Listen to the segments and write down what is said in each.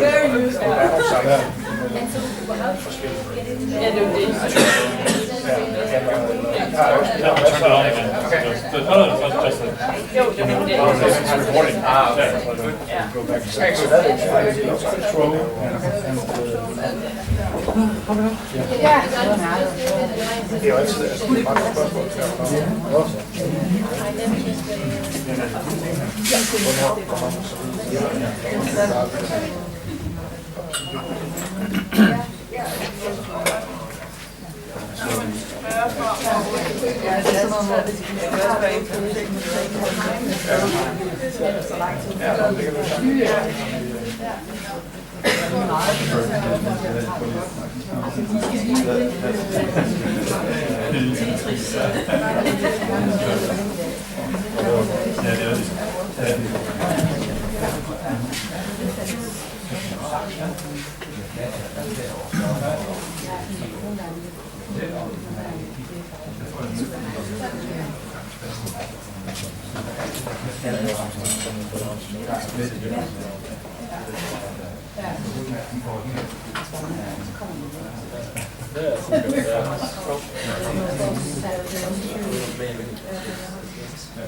Very useful.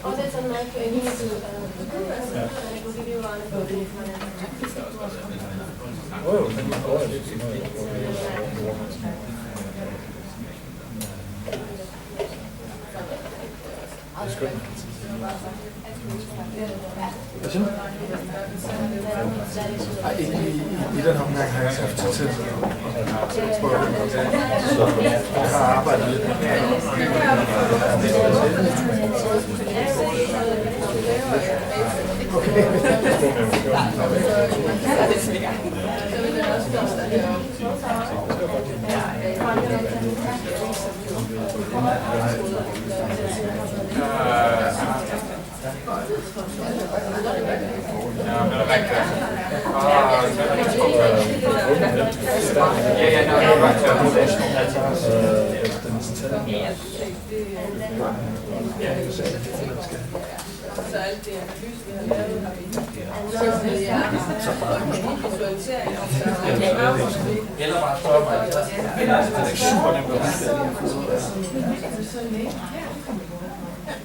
Oh, that's on my phone. You need to give you one. I den omgang har jeg ikke haft tid til jeg har arbejdet lidt med Så alt det analyse, vi har lavet, har vi visualisering eller bare spørge mig.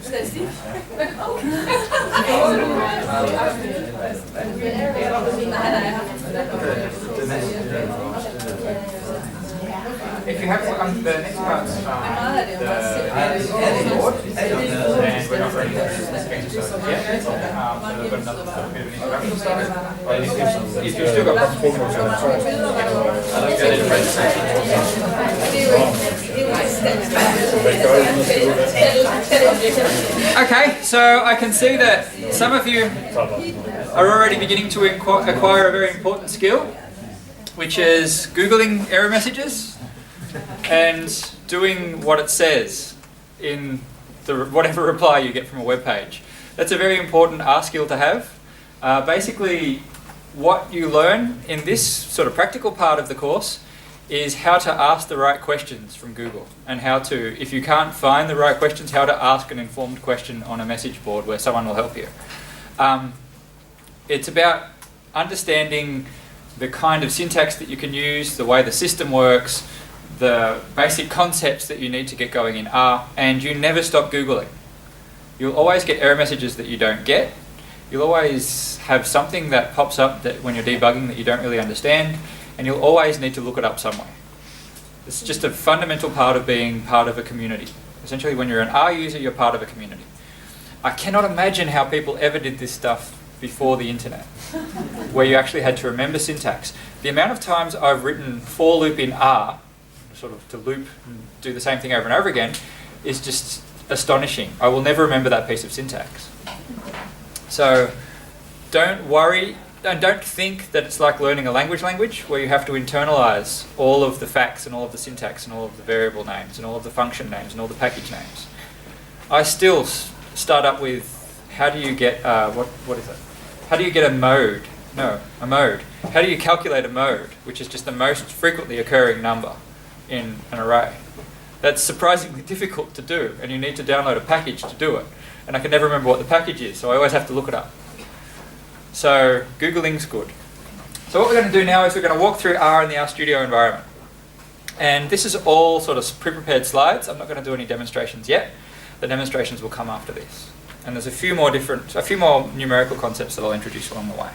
Statistik. If you have to come, the next part, and we're not ready to change the subject yet, so we've got another bit of an introduction started. But if you've still got problems, Okay, so I can see that some of you are already beginning to acquire a very important skill, which is Googling error messages and doing what it says in the whatever reply you get from a web page. That's a very important R skill to have. Basically, what you learn in this sort of practical part of the course is how to ask the right questions from Google, and how to, if you can't find the right questions, how to ask an informed question on a message board where someone will help you. It's about understanding the kind of syntax that you can use, the way the system works, the basic concepts that you need to get going in R, and you never stop Googling. You'll always get error messages that you don't get. You'll always have something that pops up that when you're debugging that you don't really understand, and you'll always need to look it up somewhere. It's just a fundamental part of being part of a community. Essentially, when you're an R user, you're part of a community. I cannot imagine how people ever did this stuff before the internet, where you actually had to remember syntax. The amount of times I've written for loop in R, sort of to loop and do the same thing over and over again, is just astonishing. I will never remember that piece of syntax. So don't worry, and don't think that it's like learning a language where you have to internalize all of the facts and all of the syntax and all of the variable names and all of the function names and all the package names. I still start up with, how do you get, what is it? How do you get a mode? No, a mode. How do you calculate a mode, which is just the most frequently occurring number in an array? That's surprisingly difficult to do, and you need to download a package to do it. And I can never remember what the package is, so I always have to look it up. So Googling's good. So what we're going to do now is we're going to walk through R in the RStudio environment. And this is all sort of pre-prepared slides. I'm not going to do any demonstrations yet. The demonstrations will come after this. And there's a few more numerical concepts that I'll introduce along the way.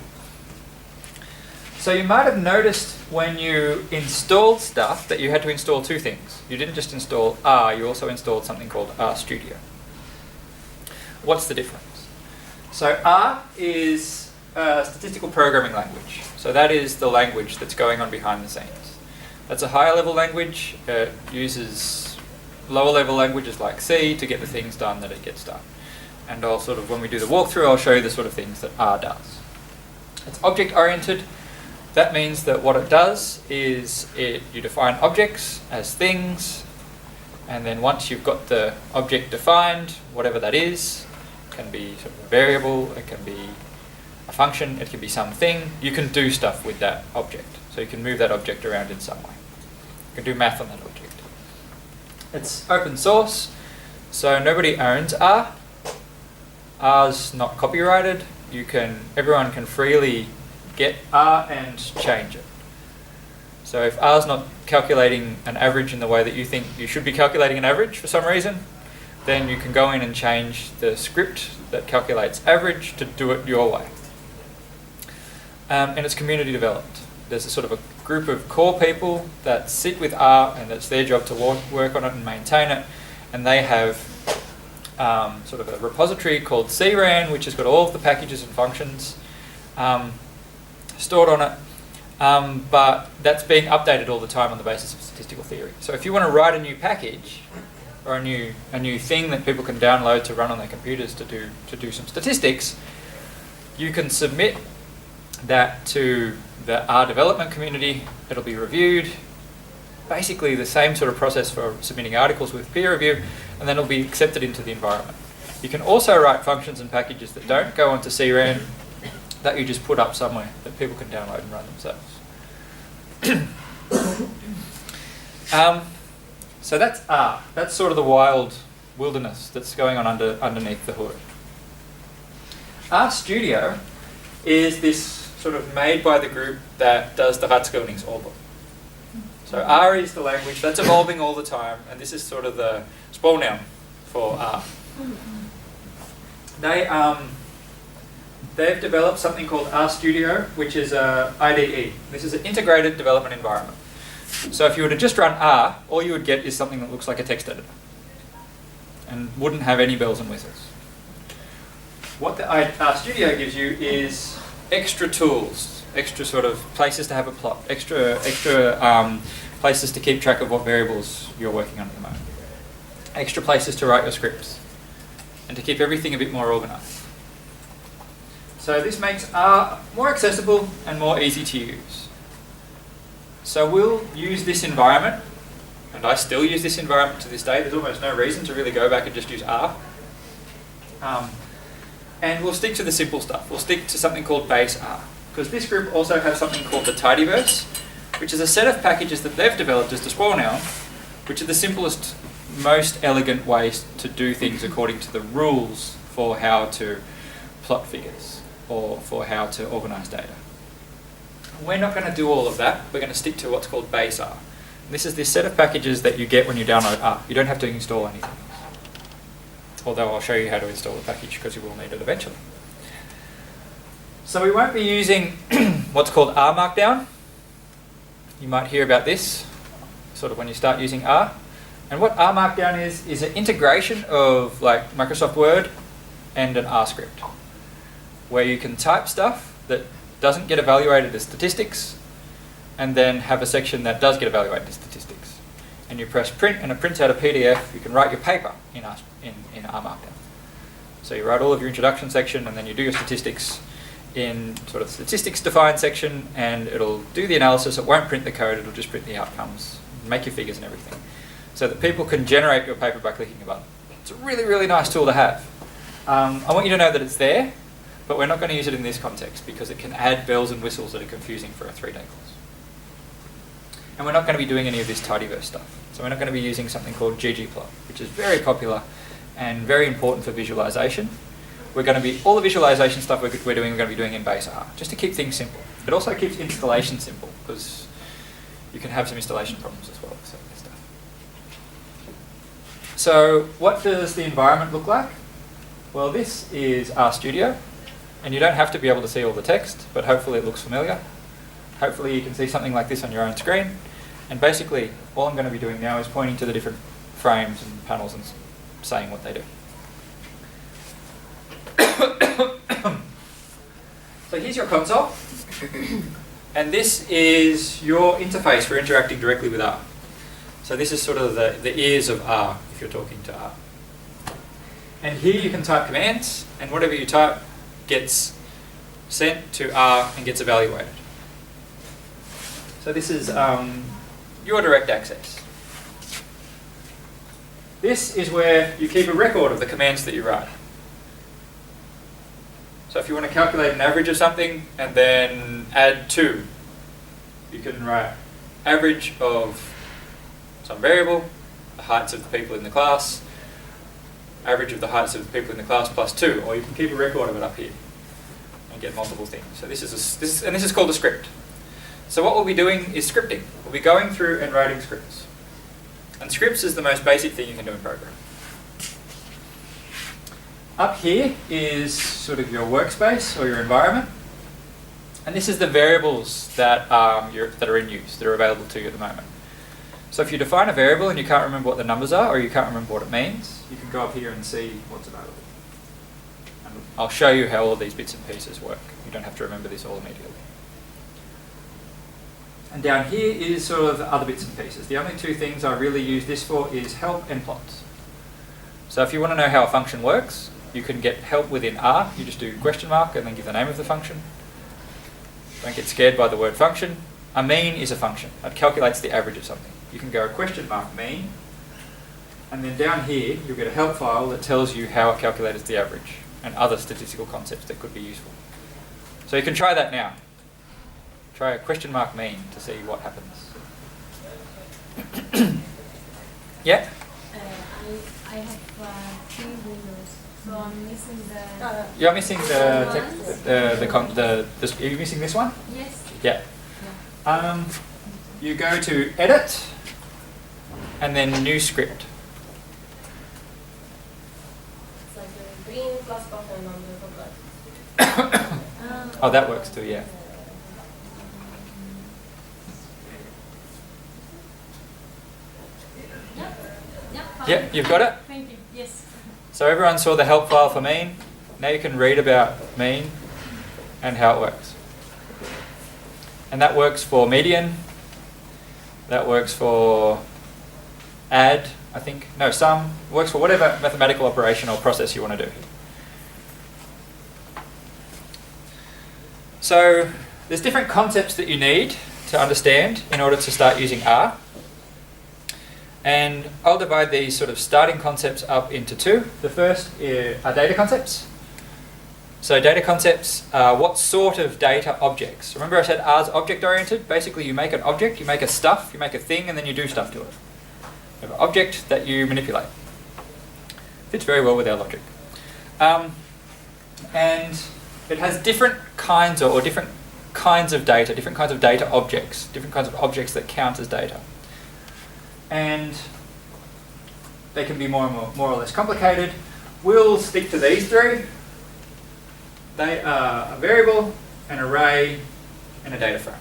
So you might have noticed when you installed stuff that you had to install two things. You didn't just install R, you also installed something called RStudio. What's the difference? So R is a statistical programming language. So that is the language that's going on behind the scenes. That's a higher level language. It uses lower level languages like C to get the things done that it gets done. And I'll sort of, when we do the walkthrough, I'll show you the sort of things that R does. It's object oriented. That means that what it does is you define objects as things, and then once you've got the object defined, whatever that is, it can be sort of a variable, it can be a function, it can be something, you can do stuff with that object. So you can move that object around in some way. You can do math on that object. It's open source, so nobody owns R. R's not copyrighted. Everyone can freely get R and change it. So if R's not calculating an average in the way that you think you should be calculating an average for some reason, then you can go in and change the script that calculates average to do it your way. And it's community developed. There's a sort of a group of core people that sit with R, and it's their job to work on it and maintain it, and they have sort of a repository called CRAN, which has got all of the packages and functions stored on it, but that's being updated all the time on the basis of statistical theory. So if you want to write a new package or a new thing that people can download to run on their computers to do some statistics, you can submit that to the R development community. It'll be reviewed. Basically the same sort of process for submitting articles with peer review, and then it'll be accepted into the environment. You can also write functions and packages that don't go onto CRAN, that you just put up somewhere that people can download and run themselves. So that's R. That's sort of the wilderness that's going on underneath the hood. RStudio is this sort of made by the group that does the Ratskrivningsordbog. So R is the language that's evolving all the time, and this is sort of the spolnoun for R. They've developed something called RStudio, which is a IDE. This is an integrated development environment. So if you were to just run R, all you would get is something that looks like a text editor and wouldn't have any bells and whistles. What the RStudio gives you is extra tools, extra sort of places to have a plot, extra places to keep track of what variables you're working on at the moment, extra places to write your scripts, and to keep everything a bit more organised. So this makes R more accessible and more easy to use. So we'll use this environment, and I still use this environment to this day. There's almost no reason to really go back and just use R. And we'll stick to the simple stuff. We'll stick to something called base R, because this group also has something called the tidyverse, which is a set of packages that they've developed as the spolnoun, which are the simplest, most elegant ways to do things according to the rules for how to plot figures or for how to organise data. We're not going to do all of that. We're going to stick to what's called base R. And this is this set of packages that you get when you download R. You don't have to install anything. Although I'll show you how to install the package because you will need it eventually. So we won't be using what's called R Markdown. You might hear about this sort of when you start using R. And what R Markdown is an integration of like Microsoft Word and an R script, where you can type stuff that doesn't get evaluated as statistics and then have a section that does get evaluated as statistics. And you press print and it prints out a PDF. You can write your paper in R Markdown. So you write all of your introduction section and then you do your statistics in sort of statistics defined section, and it'll do the analysis. It won't print the code, it'll just print the outcomes, make your figures and everything, so that people can generate your paper by clicking a button. It's a really, really nice tool to have. I want you to know that it's there, but we're not going to use it in this context because it can add bells and whistles that are confusing for a 3-day course. And we're not going to be doing any of this tidyverse stuff. So we're not going to be using something called ggplot, which is very popular and very important for visualization. we're going to be, all the visualization stuff we're doing, we're going to be doing in base R, just to keep things simple. It also keeps installation simple, because you can have some installation problems as well. So what does the environment look like? Well, this is RStudio, and you don't have to be able to see all the text, but hopefully it looks familiar. Hopefully you can see something like this on your own screen. And basically, all I'm going to be doing now is pointing to the different frames and panels and saying what they do. So here's your console. And this is your interface for interacting directly with R. So this is sort of the ears of R, if you're talking to R. And here you can type commands, and whatever you type gets sent to R and gets evaluated. So this is your direct access. This is where you keep a record of the commands that you write. So if you want to calculate an average of something and then add 2, you can write average of some variable, the heights of the people in the class, average of the heights of the people in the class plus 2, or you can keep a record of it up here and get multiple things. So this is called a script. So what we'll be doing is scripting. We'll be going through and writing scripts. And scripts is the most basic thing you can do in Program. Up here is sort of your workspace or your environment. And this is the variables that that are in use, that are available to you at the moment. So if you define a variable and you can't remember what the numbers are, or you can't remember what it means, you can go up here and see what's available. And I'll show you how all these bits and pieces work. You don't have to remember this all immediately. And down here is sort of the other bits and pieces. The only two things I really use this for is help and plots. So if you want to know how a function works, you can get help within R. You just do question mark and then give the name of the function. Don't get scared by the word function. A mean is a function. It calculates the average of something. You can go question mark mean, and then down here you'll get a help file that tells you how it calculates the average and other statistical concepts that could be useful. So you can try that now. Try a question mark mean to see what happens. Yeah? I have 3 windows, so I'm missing the... You're missing the text, are you missing this one? Yes. Yeah. You go to edit, and then new script. It's like a green plus button on the top left. Oh, that works too, yeah. Yep, you've got it? Thank you, yes. So everyone saw the help file for mean. Now you can read about mean and how it works. And that works for median. That works for add, I think. No, sum. Works for whatever mathematical operation or process you want to do. So there's different concepts that you need to understand in order to start using R. And I'll divide these sort of starting concepts up into 2. The first are data concepts. So data concepts are what sort of data objects. Remember I said R's object-oriented? Basically you make an object, you make a stuff, you make a thing, and then you do stuff to it. You have an object that you manipulate. Fits very well with our logic. And it has different kinds or different kinds of data, different kinds of data objects, different kinds of objects that count as data. And they can be more or less complicated. We'll stick to these 3. They are a variable, an array, and a data frame.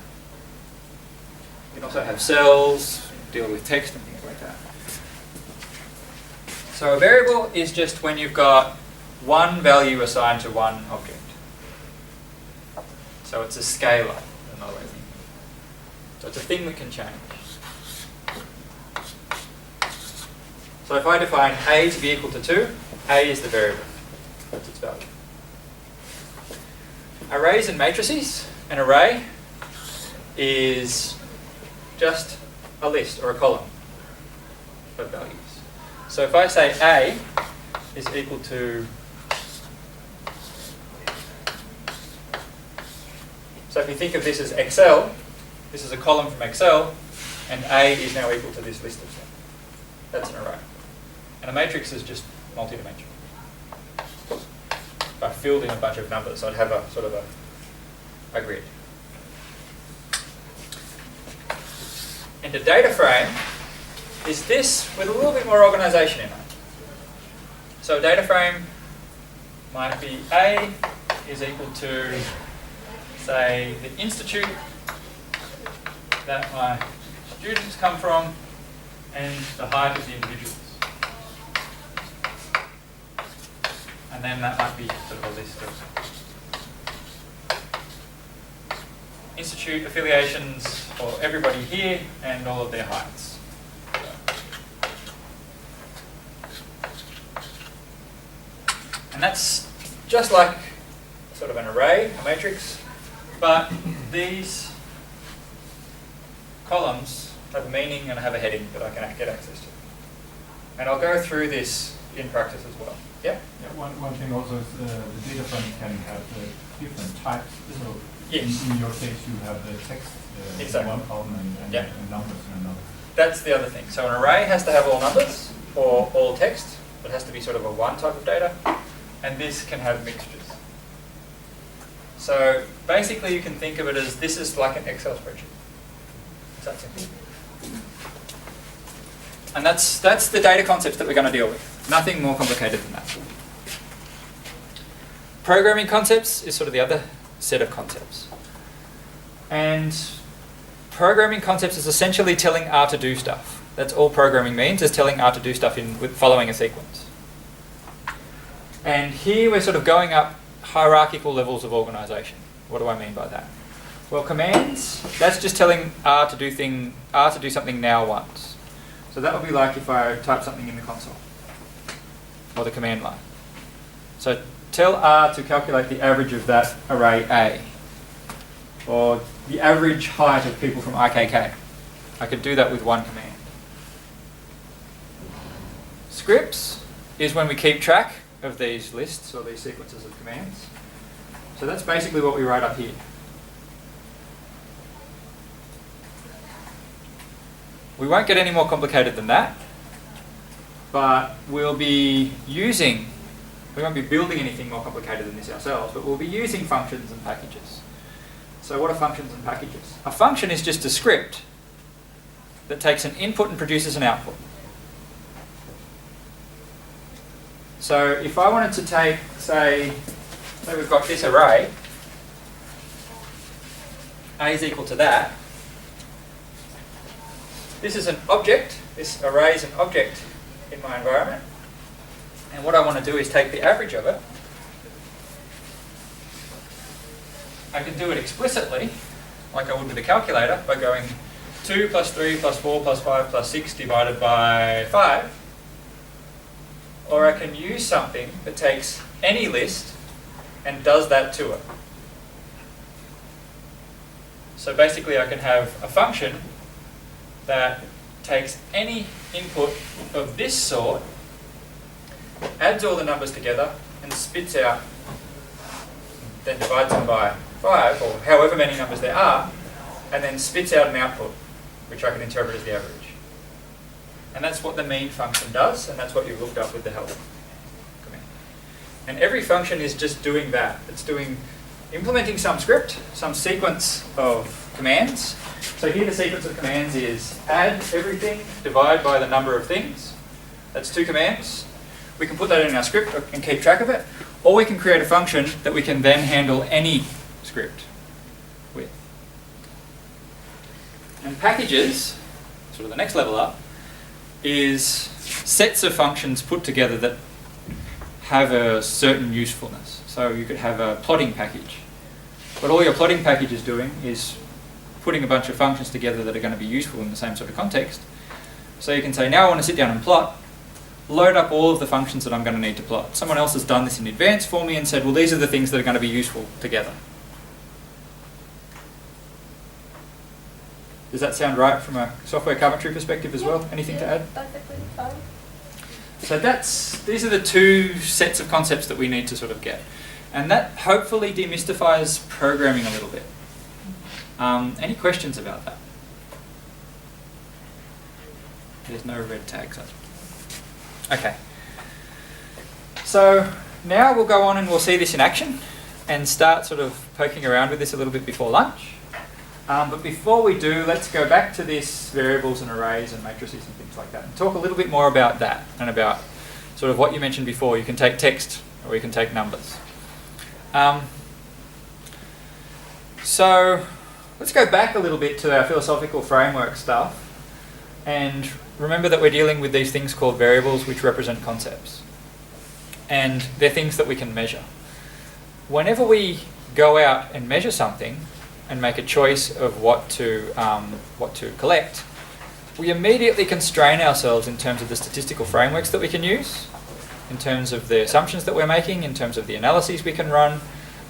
You can also have cells, deal with text and things like that. So a variable is just when you've got one value assigned to one object. So it's a scalar, another way of thinking. So it's a thing that can change. So if I define A to be equal to 2, A is the variable. That's its value. Arrays and matrices. An array is just a list or a column of values. So if I say A is equal to... So if you think of this as Excel, this is a column from Excel, and A is now equal to this list of stuff. That's an array. And a matrix is just multi-dimensional. If I filled in a bunch of numbers. So I'd have a sort of a grid. And the data frame is this with a little bit more organisation in it. So a data frame might be A is equal to, say, the institute that my students come from and the height of the individuals. And then that might be sort of a list of institute affiliations for everybody here and all of their heights. And that's just like sort of an array, a matrix, but these columns have a meaning and have a heading that I can get access to. And I'll go through this in practice as well. Yeah? Yeah, one thing also is the data frame can have different types. So yes. in your case, you have the text exactly. in one column and yeah. numbers in another. That's the other thing. So an array has to have all numbers or all text. It has to be sort of a one type of data. And this can have mixtures. So basically you can think of it as this is like an Excel spreadsheet. It's that simple. And that's the data concepts that we're going to deal with. Nothing more complicated than that. Programming concepts is sort of the other set of concepts. And programming concepts is essentially telling R to do stuff. That's all programming means, is telling R to do stuff with following a sequence. And here we're sort of going up hierarchical levels of organisation. What do I mean by that? Well, commands, that's just telling R to do something now once. So that would be like if I type something in the console or the command line. So tell R to calculate the average of that array A, or the average height of people from IKK. I could do that with one command. Scripts is when we keep track of these lists or these sequences of commands. So that's basically what we write up here. We won't get any more complicated than that, but we won't be building anything more complicated than this ourselves, but we'll be using functions and packages. So what are functions and packages? A function is just a script that takes an input and produces an output. So if I wanted to take, say we've got this array, A is equal to that. This is an object, this array is an object in my environment. And what I want to do is take the average of it. I can do it explicitly, like I would with a calculator, by going 2 plus 3 plus 4 plus 5 plus 6 divided by 5. Or I can use something that takes any list and does that to it. So basically I can have a function that takes any input of this sort, adds all the numbers together and spits out, then divides them by 5 or however many numbers there are, and then spits out an output which I can interpret as the average. And that's what the mean function does, and that's what you've looked up with the help command. And every function is just doing that. It's implementing some script, some sequence of commands. So here the sequence of commands is add everything, divide by the number of things. That's 2 commands. We can put that in our script and keep track of it, or we can create a function that we can then handle any script with. And packages, sort of the next level up, is sets of functions put together that have a certain usefulness. So you could have a plotting package. But all your plotting package is doing is putting a bunch of functions together that are going to be useful in the same sort of context. So you can say, now I want to sit down and plot, load up all of the functions that I'm going to need to plot. Someone else has done this in advance for me and said, well, these are the things that are going to be useful together. Does that sound right from a software carpentry perspective as well? Anything to add? Perfectly fine. So these are the 2 sets of concepts that we need to sort of get. And that hopefully demystifies programming a little bit. Any questions about that? There's no red tags. Okay. So now we'll go on and we'll see this in action and start sort of poking around with this a little bit before lunch. But before we do, let's go back to this variables and arrays and matrices and things like that and talk a little bit more about that and about sort of what you mentioned before. You can take text or you can take numbers. So let's go back a little bit to our philosophical framework stuff and remember that we're dealing with these things called variables which represent concepts. And they're things that we can measure. Whenever we go out and measure something and make a choice of what to collect, we immediately constrain ourselves in terms of the statistical frameworks that we can use, in terms of the assumptions that we're making, in terms of the analyses we can run.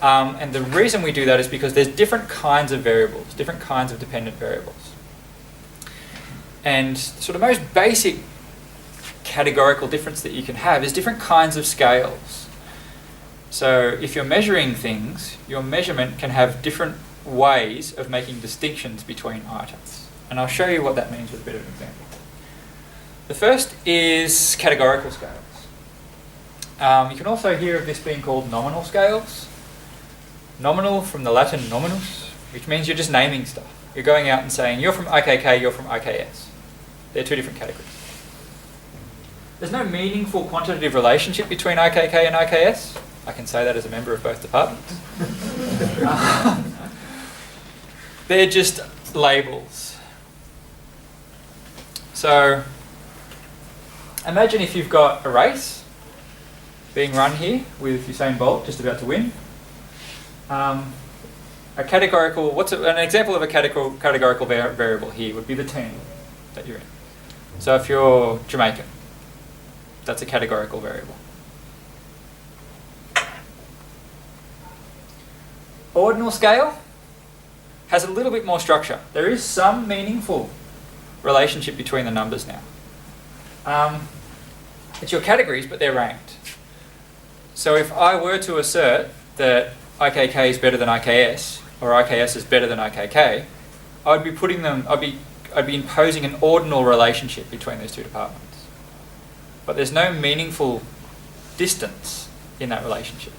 And the reason we do that is because there's different kinds of variables, different kinds of dependent variables. And sort of most basic categorical difference that you can have is different kinds of scales. So if you're measuring things, your measurement can have different ways of making distinctions between items. And I'll show you what that means with a bit of an example. The first is categorical scales. You can also hear of this being called nominal scales. Nominal from the Latin nominus, which means you're just naming stuff. You're going out and saying, you're from IKK, you're from IKS. They're two different categories. There's no meaningful quantitative relationship between IKK and IKS. I can say that as a member of both departments. They're just labels. So imagine if you've got a race being run here with Usain Bolt just about to win. An example of a categorical variable here would be the team that you're in. So if you're Jamaican, that's a categorical variable. Ordinal scale has a little bit more structure. There is some meaningful relationship between the numbers now. It's your categories, but they're ranked. So if I were to assert that IKK is better than IKS, or IKS is better than IKK, I'd be imposing an ordinal relationship between those two departments. But there's no meaningful distance in that relationship.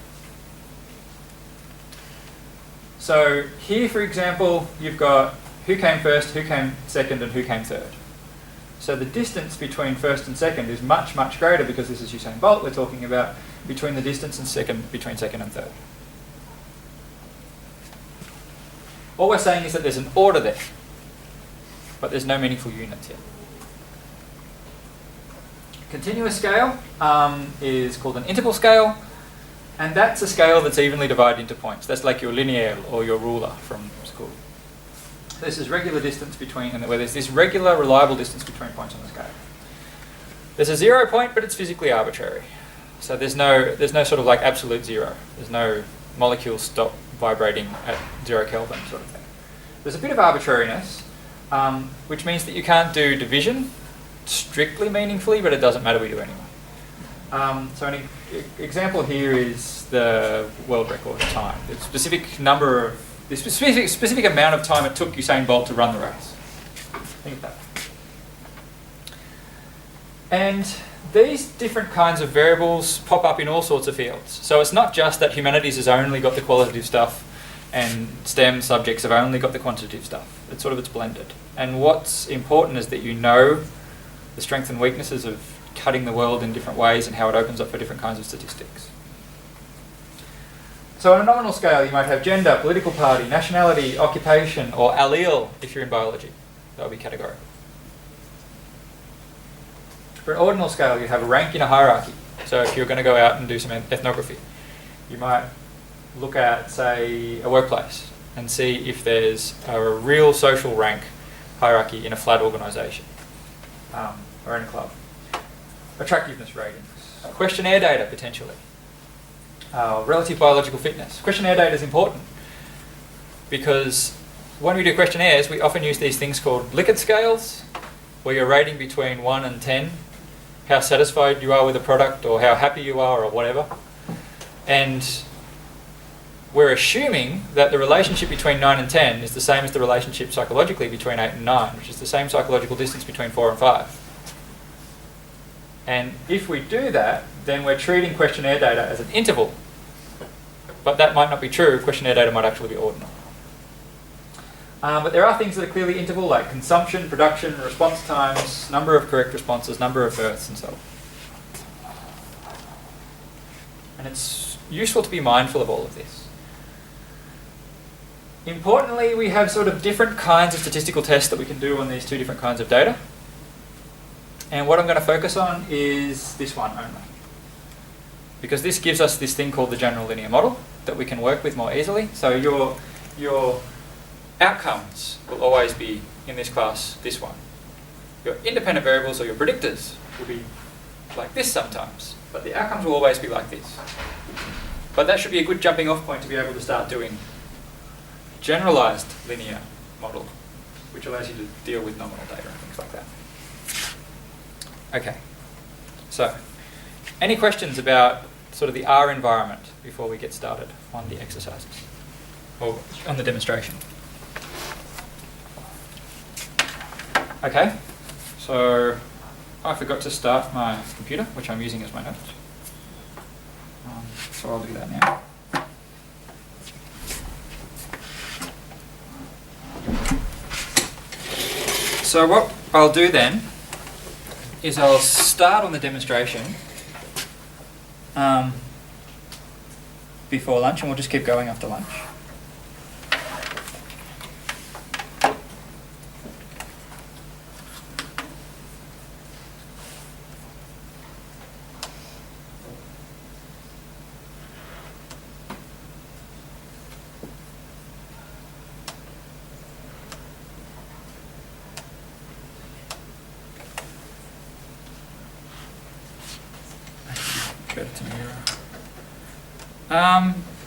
So here, for example, you've got who came first, who came second, and who came third. So the distance between first and second is much, much greater because this is Usain Bolt we're talking about, between the distance between second and third. All we're saying is that there's an order there, but there's no meaningful units yet. Continuous scale is called an interval scale, and that's a scale that's evenly divided into points. That's like your lineal or your ruler from school. This is regular distance between, and where there's this regular, reliable distance between points on the scale. There's a 0 point, but it's physically arbitrary. So there's no sort of like absolute zero. There's no molecules stop vibrating at 0 Kelvin sort of thing. There's a bit of arbitrariness, which means that you can't do division strictly meaningfully, but it doesn't matter, we do anyway. So an example here is the world record time. The specific amount of time it took Usain Bolt to run the race. Think of that. And these different kinds of variables pop up in all sorts of fields. So it's not just that humanities has only got the qualitative stuff and STEM subjects have only got the quantitative stuff. It's blended. And what's important is that you know the strengths and weaknesses of cutting the world in different ways and how it opens up for different kinds of statistics. So on a nominal scale, you might have gender, political party, nationality, occupation, or allele if you're in biology. That would be categorical. For an ordinal scale, you have a rank in a hierarchy. So if you're going to go out and do some ethnography, you might look at, say, a workplace and see if there's a real social rank hierarchy in a flat organisation or in a club. Attractiveness ratings, questionnaire data potentially, relative biological fitness. Questionnaire data is important because when we do questionnaires, we often use these things called Likert scales, where you're rating between 1 and 10, how satisfied you are with a product or how happy you are or whatever. And we're assuming that the relationship between 9 and 10 is the same as the relationship psychologically between 8 and 9, which is the same psychological distance between 4 and 5. And if we do that, then we're treating questionnaire data as an interval. But that might not be true. Questionnaire data might actually be ordinal. But there are things that are clearly interval, like consumption, production, response times, number of correct responses, number of births, and so on. And it's useful to be mindful of all of this. Importantly, we have sort of different kinds of statistical tests that we can do on these two different kinds of data. And what I'm going to focus on is this one only. Because this gives us this thing called the general linear model that we can work with more easily. So your outcomes will always be, in this class, this one. Your independent variables or your predictors will be like this sometimes, but the outcomes will always be like this. But that should be a good jumping off point to be able to start doing generalized linear model, which allows you to deal with nominal data and things like that. Okay, so any questions about sort of the R environment before we get started on the exercises or on the demonstration? Okay, so I forgot to start my computer, which I'm using as my notes. So I'll do that now. So what I'll do then is I'll start on the demonstration before lunch, and we'll just keep going after lunch.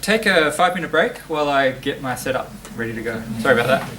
Take a 5-minute break while I get my setup ready to go. Sorry about that.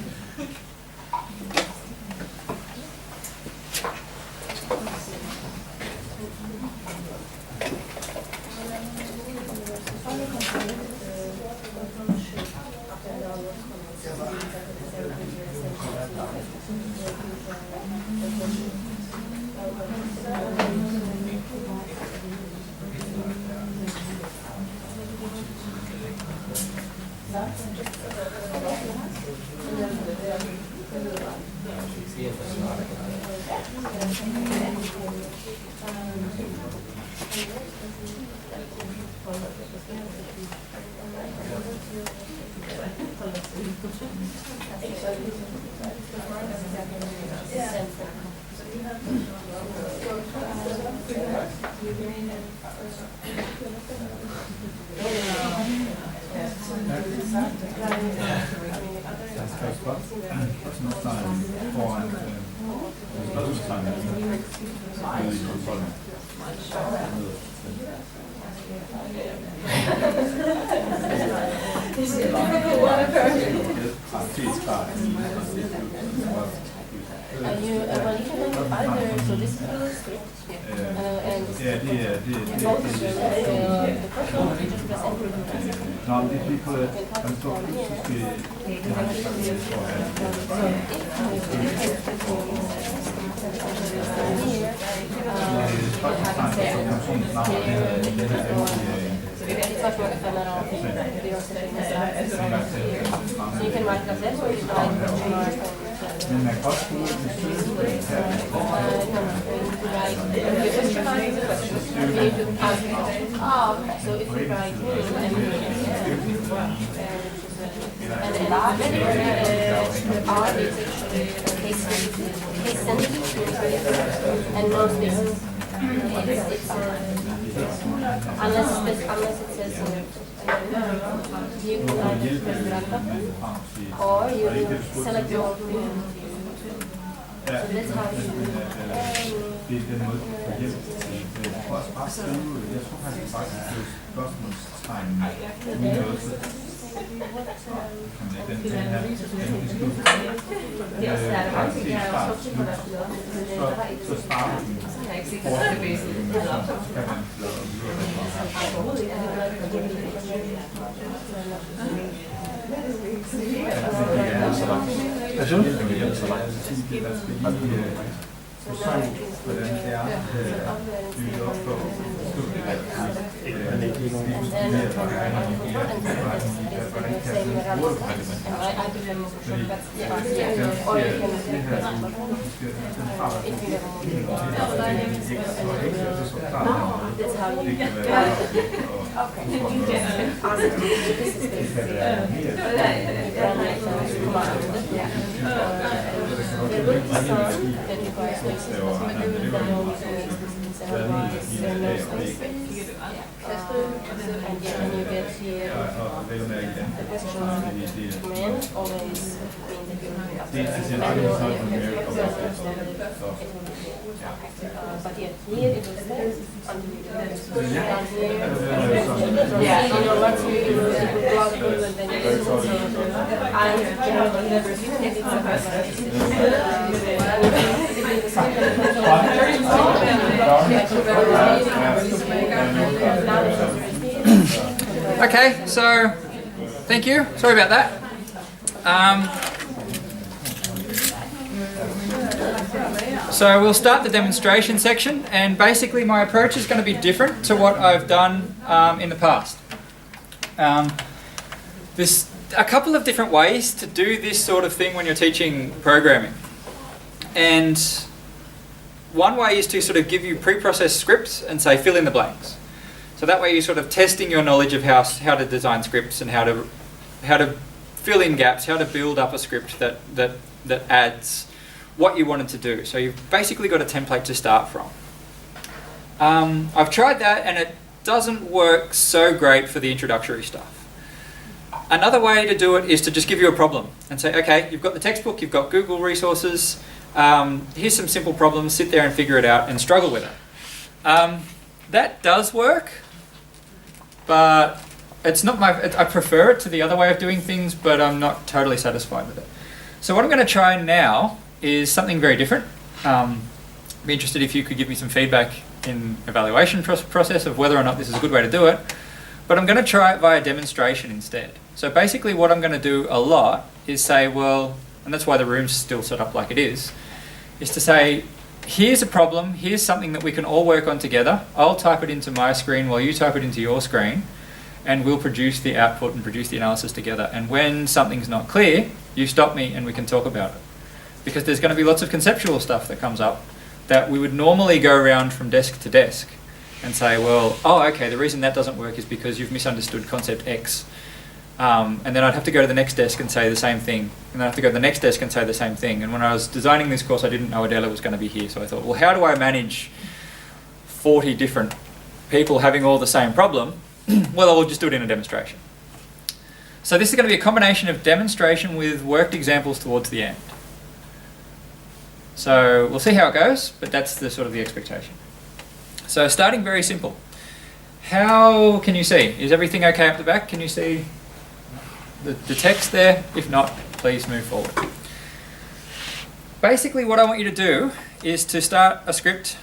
So now you can hvordan det er bygget op på studiet. and then that's how you and you get here the question command always means that you manual and you have to understand it will be but here it will stay down here you know what you block and then I never seen it Okay, so thank you. Sorry about that. So we'll start the demonstration section, and basically my approach is going to be different to what I've done in the past. There's a couple of different ways to do this sort of thing when you're teaching programming. And one way is to sort of give you pre-processed scripts and say fill in the blanks. So that way you're sort of testing your knowledge of how to design scripts and how to fill in gaps, how to build up a script that adds what you wanted to do. So you've basically got a template to start from. I've tried that and it doesn't work so great for the introductory stuff. Another way to do it is to just give you a problem and say, okay, you've got the textbook, you've got Google resources, here's some simple problems, sit there and figure it out and struggle with it. That does work, but it's not I prefer it to the other way of doing things, but I'm not totally satisfied with it. So what I'm going to try now is something very different. Be interested if you could give me some feedback in evaluation process of whether or not this is a good way to do it. But I'm going to try it via demonstration instead. So basically what I'm going to do a lot is say, well, and that's why the room's still set up like it is to say, here's a problem, here's something that we can all work on together. I'll type it into my screen while you type it into your screen, and we'll produce the output and produce the analysis together. And when something's not clear, you stop me and we can talk about it. Because there's going to be lots of conceptual stuff that comes up that we would normally go around from desk to desk and say, well, oh, okay, the reason that doesn't work is because you've misunderstood concept X. And then I'd have to go to the next desk and say the same thing. And then I have to go to the next desk and say the same thing. And when I was designing this course, I didn't know Adela was going to be here. So I thought, well, how do I manage 40 different people having all the same problem? Well, I'll just do it in a demonstration. So this is going to be a combination of demonstration with worked examples towards the end. So we'll see how it goes, but that's the sort of the expectation. So starting very simple. How can you see? Is everything okay up the back? Can you see the text there? If not, please move forward. Basically what I want you to do is to start a script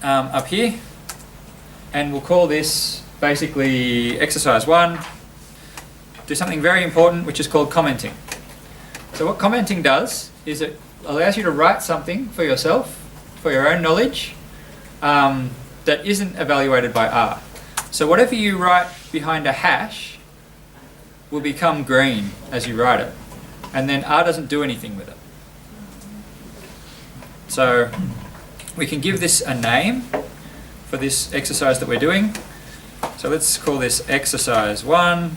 up here, and we'll call this basically exercise 1. Do something very important which is called commenting. So what commenting does is it allows you to write something for yourself, for your own knowledge, that isn't evaluated by R. So whatever you write behind a hash will become green as you write it, and then R doesn't do anything with it. So we can give this a name for this exercise that we're doing. So let's call this exercise 1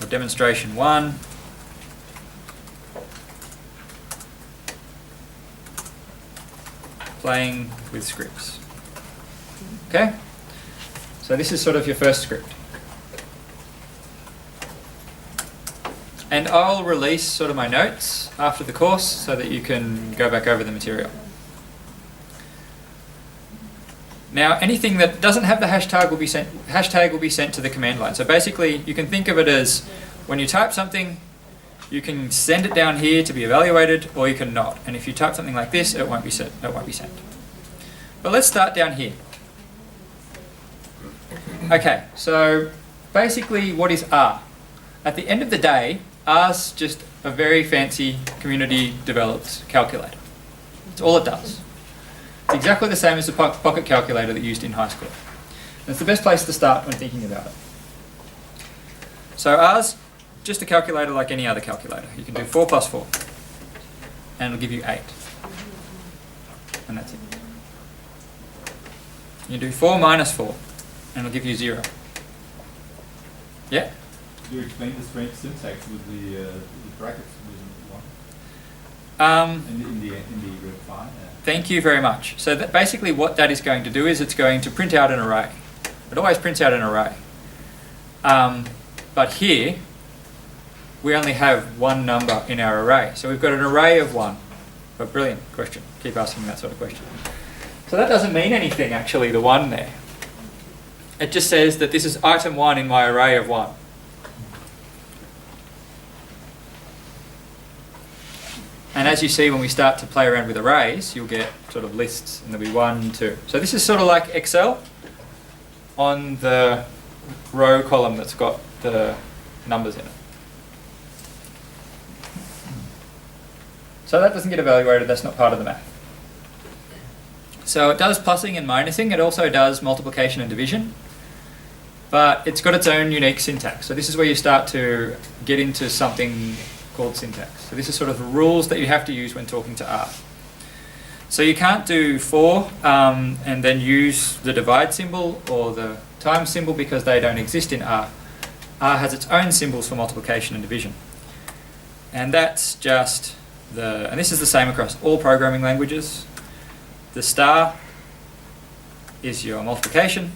or demonstration 1. Playing with scripts. Okay? So this is sort of your first script. And I'll release sort of my notes after the course so that you can go back over the material. Now anything that doesn't have the hashtag will be sent to the command line. So basically you can think of it as when you type something, you can send it down here to be evaluated, or you can not. And if you type something like this, it won't be sent. But let's start down here. Okay, so basically what is R? At the end of the day, R's just a very fancy community developed calculator. That's all it does. It's exactly the same as the pocket calculator that you used in high school. And it's the best place to start when thinking about it. So R's just a calculator like any other calculator. You can do 4 plus 4, and it'll give you 8. And that's it. You do 4 minus 4, and it'll give you 0. Yeah? Could you explain the strange syntax with the brackets with one? In the reply. Thank you very much. So that basically what that is going to do is it's going to print out an array. It always prints out an array. But here, we only have one number in our array. So we've got an array of 1. A brilliant question. Keep asking that sort of question. So that doesn't mean anything, actually, the 1 there. It just says that this is item 1 in my array of 1. And as you see, when we start to play around with arrays, you'll get sort of lists, and there'll be 1, 2. So this is sort of like Excel on the row column that's got the numbers in it. So that doesn't get evaluated, that's not part of the math. So it does plussing and minusing, it also does multiplication and division, but it's got its own unique syntax. So this is where you start to get into something called syntax. So this is sort of the rules that you have to use when talking to R. So you can't do 4 and then use the divide symbol or the times symbol because they don't exist in R. R has its own symbols for multiplication and division. And that's just and this is the same across all programming languages. The star is your multiplication.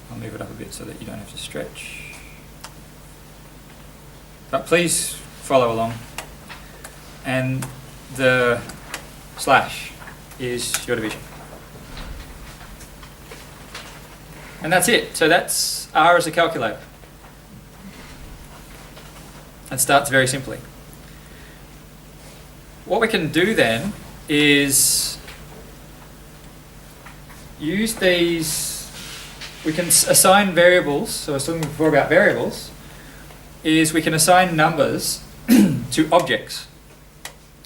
I'll move it up a bit so that you don't have to stretch. But please follow along. And the slash is your division. And that's it. So that's R as a calculator. It starts very simply. What we can do then is use these, we can assign variables, so I was talking before about variables, is we can assign numbers to objects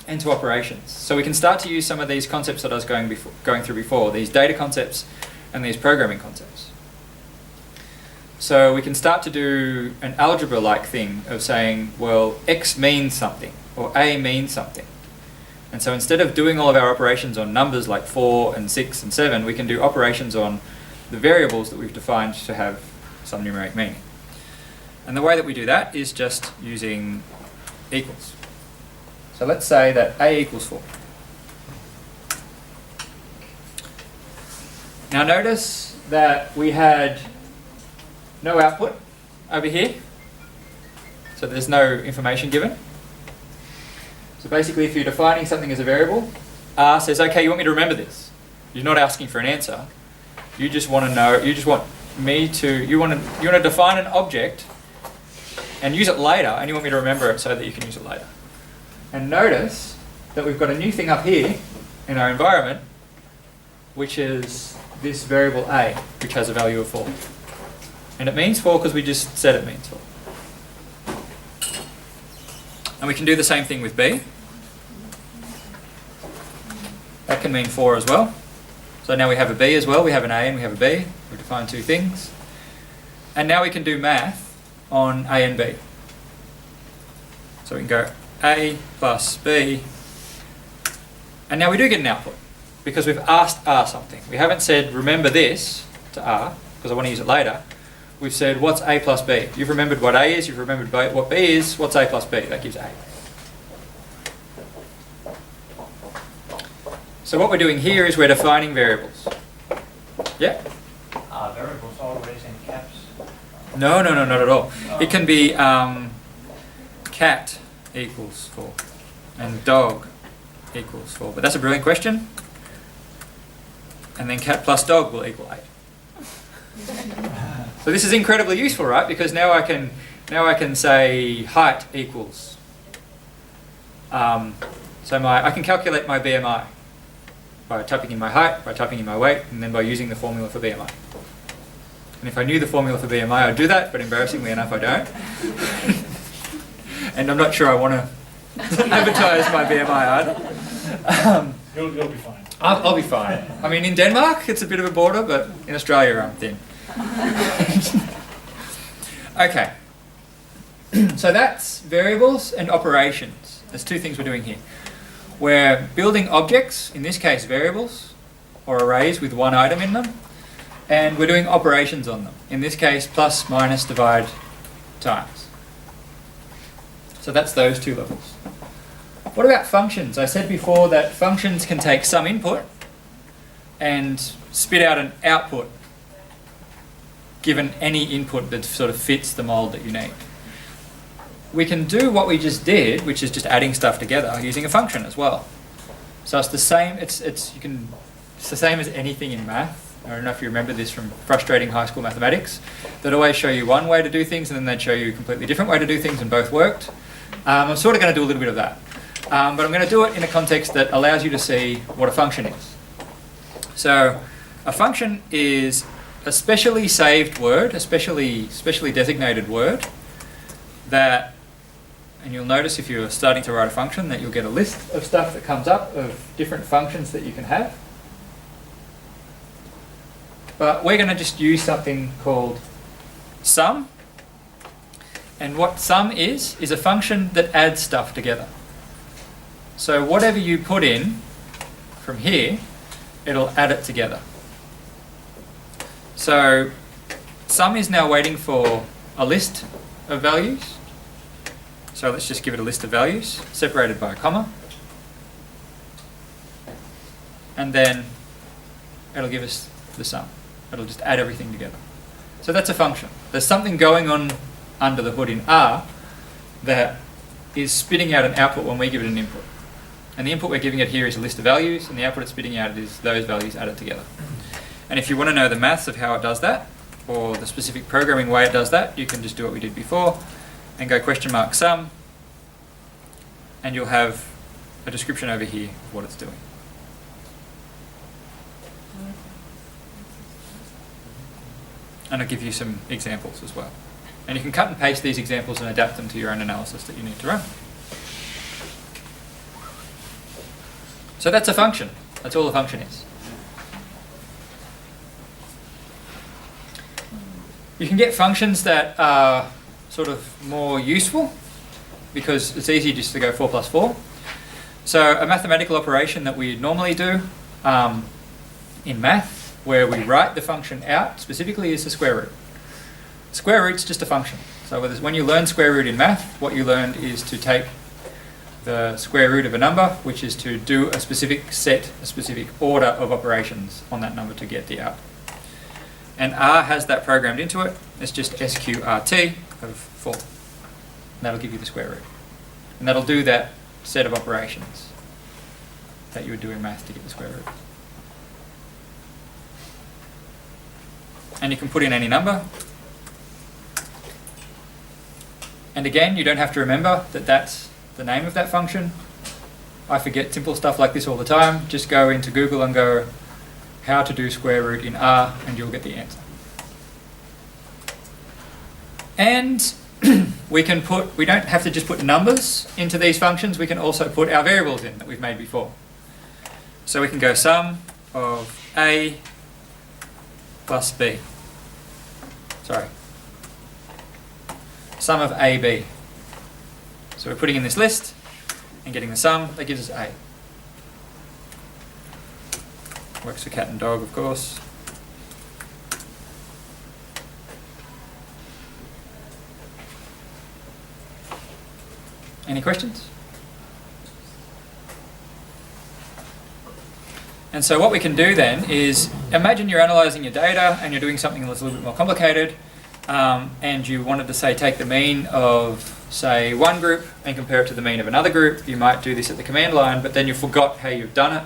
and to operations. So we can start to use some of these concepts that I was going through before, these data concepts and these programming concepts. So we can start to do an algebra-like thing of saying, well, X means something, or A means something. And so instead of doing all of our operations on numbers like 4 and 6 and 7, we can do operations on the variables that we've defined to have some numeric meaning. And the way that we do that is just using equals. So let's say that A equals 4. Now notice that we had no output over here, so there's no information given. So basically if you're defining something as a variable, R says, okay, you want me to remember this. You're not asking for an answer. You just want to know, you just want me to, you want to define an object and use it later, and you want me to remember it so that you can use it later. And notice that we've got a new thing up here in our environment, which is this variable A, which has a value of 4. And it means 4 because we just said it means 4. And we can do the same thing with B. That can mean 4 as well. So now we have a B as well. We have an A and we have a B. We've defined 2 things. And now we can do math on A and B. So we can go A plus B. And now we do get an output because we've asked R something. We haven't said remember this to R because I want to use it later. We've said, what's A plus B? You've remembered what A is, you've remembered what B is, what's A plus B? That gives A. So what we're doing here is we're defining variables. Yeah? Variables always in caps? No, not at all. It can be cat equals 4 and dog equals 4. But that's a brilliant question. And then cat plus dog will equal 8. So this is incredibly useful, right? Because now I can say height equals. I can calculate my BMI by typing in my height, by typing in my weight, and then by using the formula for BMI. And if I knew the formula for BMI, I'd do that, but embarrassingly enough, I don't. And I'm not sure I want to advertise my BMI either. You'll be fine. I'll be fine. I mean, in Denmark, it's a bit of a border, but in Australia, I'm thin. Okay. So that's variables and operations. There's two things we're doing here. We're building objects, in this case variables, or arrays with one item in them, and we're doing operations on them. In this case, plus, minus, divide, times. So that's those two levels. What about functions? I said before that functions can take some input and spit out an output given any input that sort of fits the mold that you need. We can do what we just did, which is just adding stuff together using a function as well. So it's the same. It's the same as anything in math. I don't know if you remember this from frustrating high school mathematics. They'd always show you one way to do things, and then they'd show you a completely different way to do things, and both worked. I'm sort of going to do a little bit of that, but I'm going to do it in a context that allows you to see what a function is. So a function is a specially saved word, a specially designated word that, and you'll notice if you're starting to write a function that you'll get a list of stuff that comes up of different functions that you can have. But we're going to just use something called sum. And what sum is a function that adds stuff together. So whatever you put in from here, it'll add it together. So sum is now waiting for a list of values. So let's just give it a list of values separated by a comma. And then it'll give us the sum. It'll just add everything together. So that's a function. There's something going on under the hood in R that is spitting out an output when we give it an input. And the input we're giving it here is a list of values, and the output it's spitting out is those values added together. And if you want to know the maths of how it does that, or the specific programming way it does that, you can just do what we did before and go question mark sum, and you'll have a description over here of what it's doing. And I'll give you some examples as well. And you can cut and paste these examples and adapt them to your own analysis that you need to run. So that's a function. That's all a function is. You can get functions that are sort of more useful because it's easy just to go 4 plus 4. So a mathematical operation that we normally do in math, where we write the function out specifically, is the square root. Square root's just a function. So when you learn square root in math, what you learned is to take the square root of a number, which is to do a specific set, a specific order of operations on that number to get the output. And R has that programmed into it. It's just SQRT of 4. And that'll give you the square root. And that'll do that set of operations that you would do in math to get the square root. And you can put in any number. And again, you don't have to remember that that's the name of that function. I forget simple stuff like this all the time. Just go into Google and go, how to do square root in R, and you'll get the answer. And we don't have to just put numbers into these functions, we can also put our variables in that we've made before. So we can go sum of A plus B. Sorry. Sum of AB. So we're putting in this list and getting the sum, that gives us A. Works for cat and dog, of course. Any questions? And so what we can do then is, imagine you're analysing your data and you're doing something that's a little bit more complicated, and you wanted to say take the mean of, say, one group and compare it to the mean of another group. You might do this at the command line, but then you forgot how you've done it,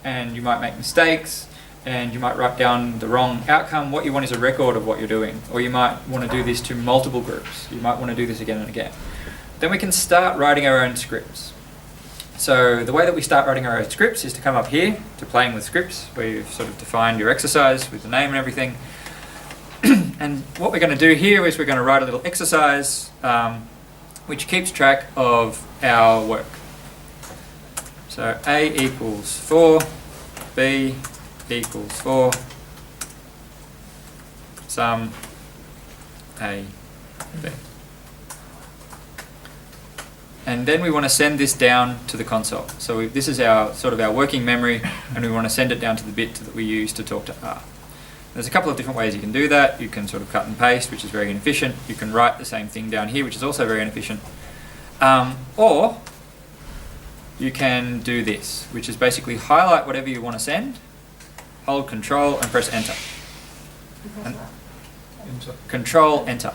and you might make mistakes, and you might write down the wrong outcome. What you want is a record of what you're doing. Or you might want to do this to multiple groups. You might want to do this again and again. Then we can start writing our own scripts. So the way that we start writing our own scripts is to come up here to playing with scripts, where you've sort of defined your exercise with the name and everything. And what we're going to do here is we're going to write a little exercise which keeps track of our work. So A equals 4, B equals 4, sum A, B. And then we want to send this down to the console. So this is our sort of our working memory, and we want to send it down to the bit that we use to talk to R. There's a couple of different ways you can do that. You can sort of cut and paste, which is very inefficient. You can write the same thing down here, which is also very inefficient. Or you can do this, which is basically highlight whatever you want to send, hold Control and press Enter. And Control Enter.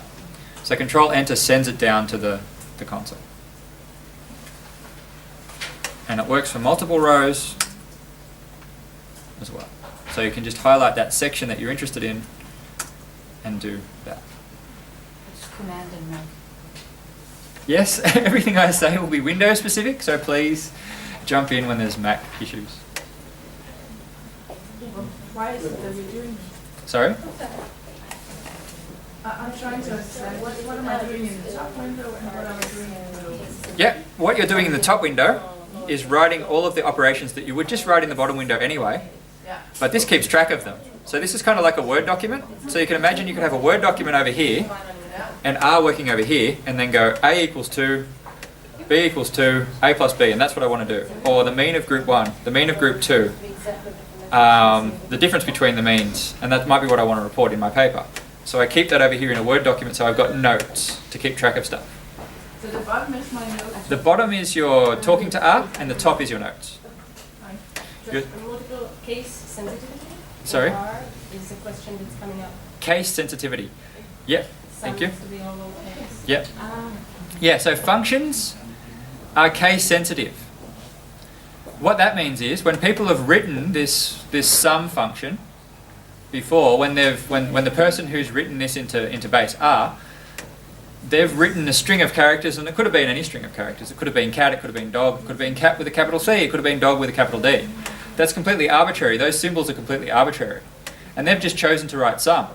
So Control Enter sends it down to the console. And it works for multiple rows as well. So you can just highlight that section that you're interested in and do that. It's Command and Mac. Yes, everything I say will be Windows specific, so please jump in when there's Mac issues. Why is it that we're doing this? Sorry? I'm trying to understand, what am I doing in the top window and what am I doing in the middle? Yeah, what you're doing in the top window is writing all of the operations that you would just write in the bottom window anyway, but this keeps track of them. So this is kind of like a Word document. So you can imagine you could have a Word document over here and R working over here, and then go A equals 2, B equals 2, A plus B, and that's what I want to do. Or the mean of group 1, the mean of group 2, the difference between the means, and that might be what I want to report in my paper. So I keep that over here in a Word document, so I've got notes to keep track of stuff. So the bottom is my notes? The bottom is your talking to R, and the top is your notes. Good. Multiple case sensitivity? Sorry? R is a question that's coming up. Case sensitivity. Yep, thank you. Some needs to be all lowercase. Yep. Yeah, so functions are case sensitive. What that means is when people have written this sum function before, when the person who's written this into base R, they've written a string of characters, and it could have been any string of characters. It could have been cat, it could have been dog, it could have been cat with a capital C, it could have been dog with a capital D. That's completely arbitrary. Those symbols are completely arbitrary. And they've just chosen to write sum.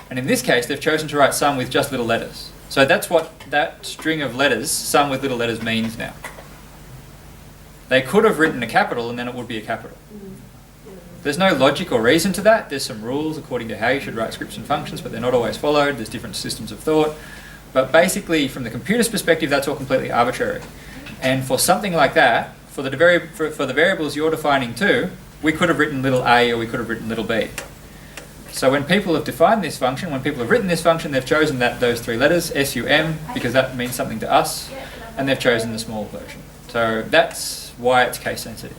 And in this case, they've chosen to write sum with just little letters. So that's what that string of letters, sum with little letters, means now. They could have written a capital, and then it would be a capital. There's no logic or reason to that. There's some rules according to how you should write scripts and functions, but they're not always followed. There's different systems of thought. But basically, from the computer's perspective, that's all completely arbitrary. And for something like that, for the variables you're defining too, we could have written little a or we could have written little b. So when people have defined this function, when people have written this function, they've chosen those three letters, SUM, because that means something to us, and they've chosen the small version. So that's why it's case sensitive.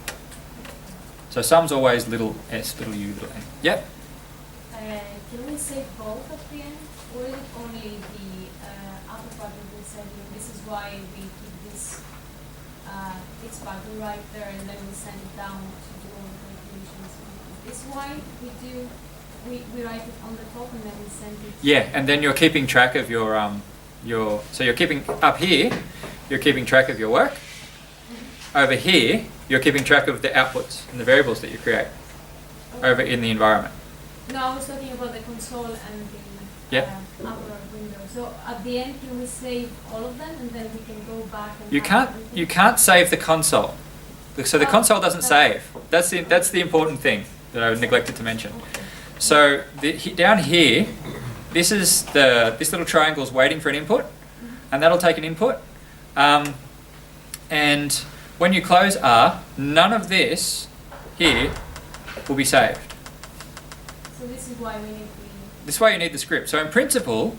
So sum's always little s, little u, little n. Yep? Can we say both at the end, or is it only the upper part that we said? This is why we keep this part right there, and then we send it down to do all the calculations. Is this why we write it on the top and then we send it? Yeah, and then you're keeping track of your so you're keeping up here, you're keeping track of your work. Over here, you're keeping track of the outputs and the variables that you create over in the environment. No, I was talking about the console and the upper window. So at the end, can we save all of them and then we can go back and You can't save the console. So the console doesn't save. That's the important thing that I neglected to mention. So down here, this little triangle is waiting for an input, and that'll take an input. And when you close R, none of this here will be saved. So this is why we need This is why you need the script. So in principle,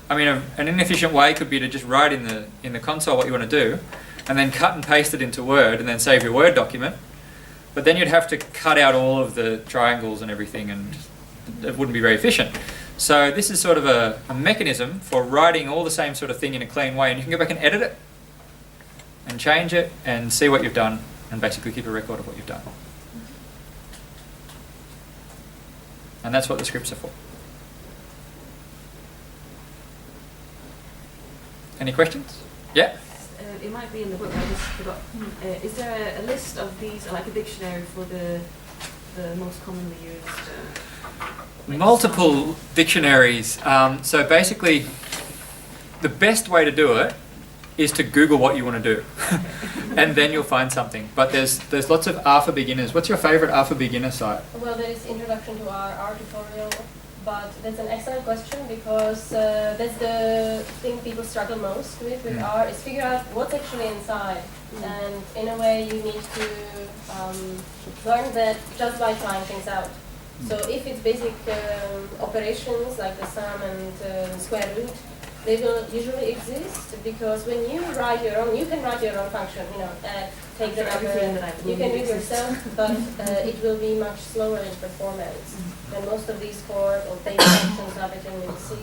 I mean, an inefficient way could be to just write in the console what you want to do, and then cut and paste it into Word, and then save your Word document. But then you'd have to cut out all of the triangles and everything, and it wouldn't be very efficient. So this is sort of a mechanism for writing all the same sort of thing in a clean way, and you can go back and edit it, and change it, and see what you've done, and basically keep a record of what you've done. And that's what the scripts are for. Any questions? Yeah? It might be in the book, I just forgot. Is there a list of these, like a dictionary for the most commonly used? Multiple dictionaries. So basically, the best way to do it is to Google what you want to do, and then you'll find something. But there's lots of R for beginners. What's your favorite R for beginner site? Well, there is Introduction to R tutorial, but that's an excellent question because that's the thing people struggle most with R is figure out what's actually inside. And in a way, you need to learn that just by trying things out. So if it's basic operations like the sum and square root, they will usually exist because when you write your own, you can write your own function, take the number, you can do it yourself, but it will be much slower in performance. And most of these core or basic functions are written in C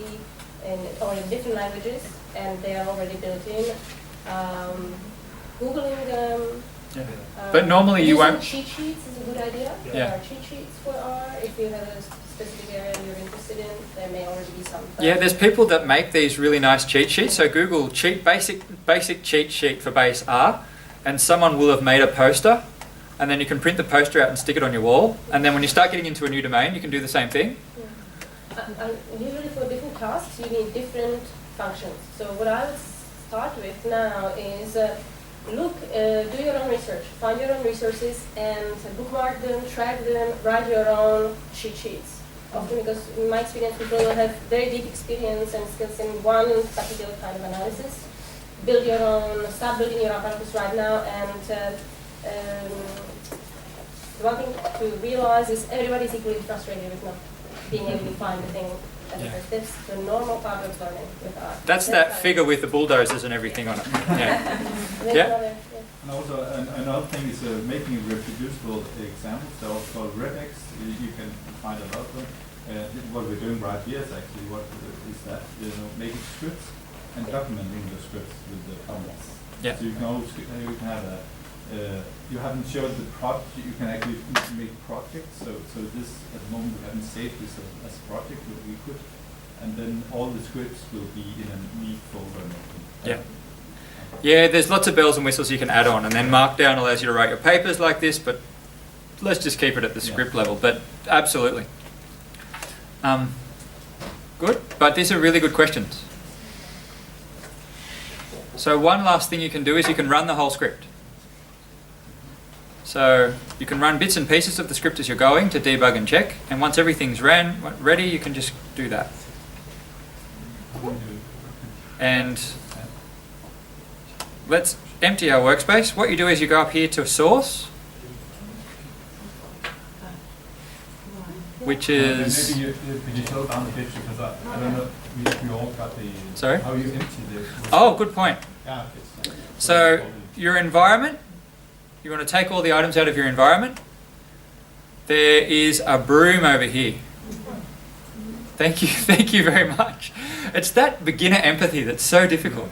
or in different languages, and they are already built in. Googling them. Yeah. But normally you won't. Cheat sheets is a good idea. Yeah. There are cheat sheets for R. If you have a specific area you're interested in, there may already be some. Yeah, there's people that make these really nice cheat sheets. So Google basic cheat sheet for base R, and someone will have made a poster, and then you can print the poster out and stick it on your wall. And then when you start getting into a new domain, you can do the same thing. Yeah. Usually for different tasks, you need different functions. So what I would start with now is look, do your own research, find your own resources, and bookmark them, track them, write your own cheat sheets. Often because in my experience, people will have very deep experience and skills in one particular kind of analysis. Build your own, start building your apparatus right now, and the one thing to realize is everybody is equally frustrated with not being able to find the thing at the first. That's the normal part of learning with art. That's that figure with the bulldozers and everything on it. Yeah. Yeah. And also another thing is making a reproducible examples. They're also called regex. You can find a lot of them. What we're doing right here is actually making scripts and documenting the scripts with the comments. Yeah. So you can have a you haven't showed the project. You can actually make projects. So this at the moment we haven't saved this as a project, but we could, and then all the scripts will be in a neat folder. Yeah. Yeah, there's lots of bells and whistles you can add on, and then Markdown allows you to write your papers like this, but let's just keep it at the script level. But absolutely. Good, but these are really good questions. So one last thing you can do is you can run the whole script. So you can run bits and pieces of the script as you're going to debug and check, and once everything's ready, you can just do that. And let's empty our workspace. What you do is you go up here to source, which is... Maybe could you slow down a bit, because I don't know, we all got the... Sorry? How you empty the... Oh, good point. Yeah, So your environment, you want to take all the items out of your environment. There is a broom over here. Thank you very much. It's that beginner empathy that's so difficult.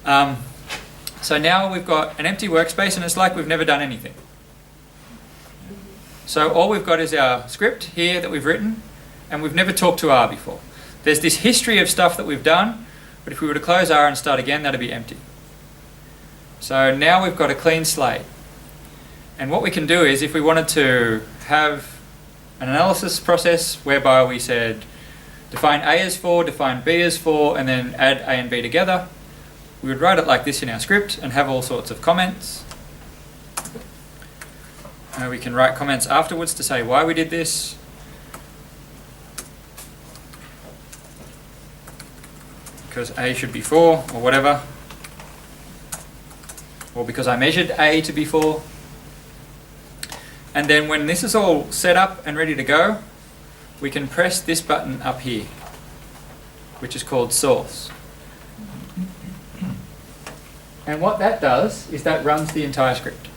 So now we've got an empty workspace and it's like we've never done anything. So all we've got is our script here that we've written, and we've never talked to R before. There's this history of stuff that we've done, but if we were to close R and start again, that'd be empty. So now we've got a clean slate. And what we can do is, if we wanted to have an analysis process whereby we said, define A as 4, define B as 4, and then add A and B together, we would write it like this in our script and have all sorts of comments. We can write comments afterwards to say why we did this. Because A should be 4 or whatever. Or because I measured A to be 4. And then when this is all set up and ready to go, we can press this button up here, which is called source. And what that does is that runs the entire script.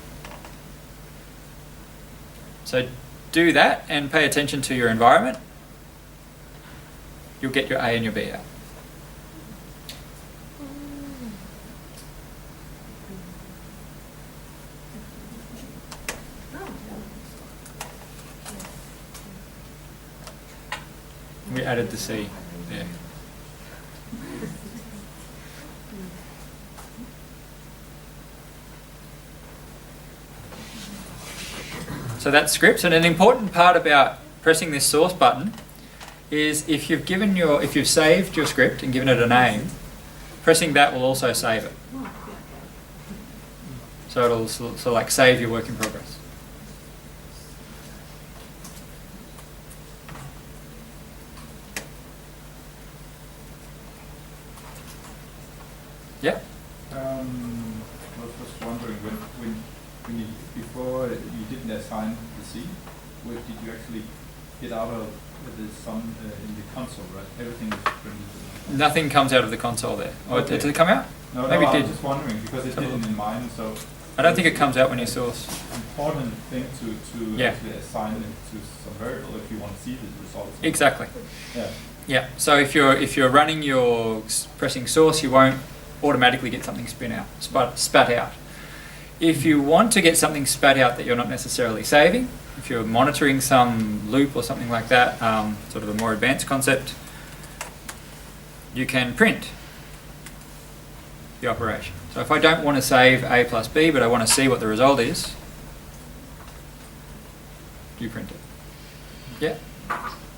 So do that and pay attention to your environment. You'll get your A and your B out. We added the C there. So that's scripts, and an important part about pressing this source button is if you've saved your script and given it a name, pressing that will also save it. So it'll so like save your work in progress. Yeah. I was just wondering when you before you didn't assign the C, what did you actually get out of the sum in the console, right? Everything is printed. Nothing comes out of the console there. Or Okay. did it come out? No, Maybe no, it I did. was just wondering because it didn't in mine. So I don't think it comes out when you source. important thing to Yeah. actually assign it to some variable if you want to see the results. Exactly. Yeah. Yeah. So if you're running your pressing source, you won't automatically get something spat out. If you want to get something spat out that you're not necessarily saving, if you're monitoring some loop or something like that, sort of a more advanced concept, you can print the operation. So if I don't want to save A plus B, but I want to see what the result is, you print it. Yeah?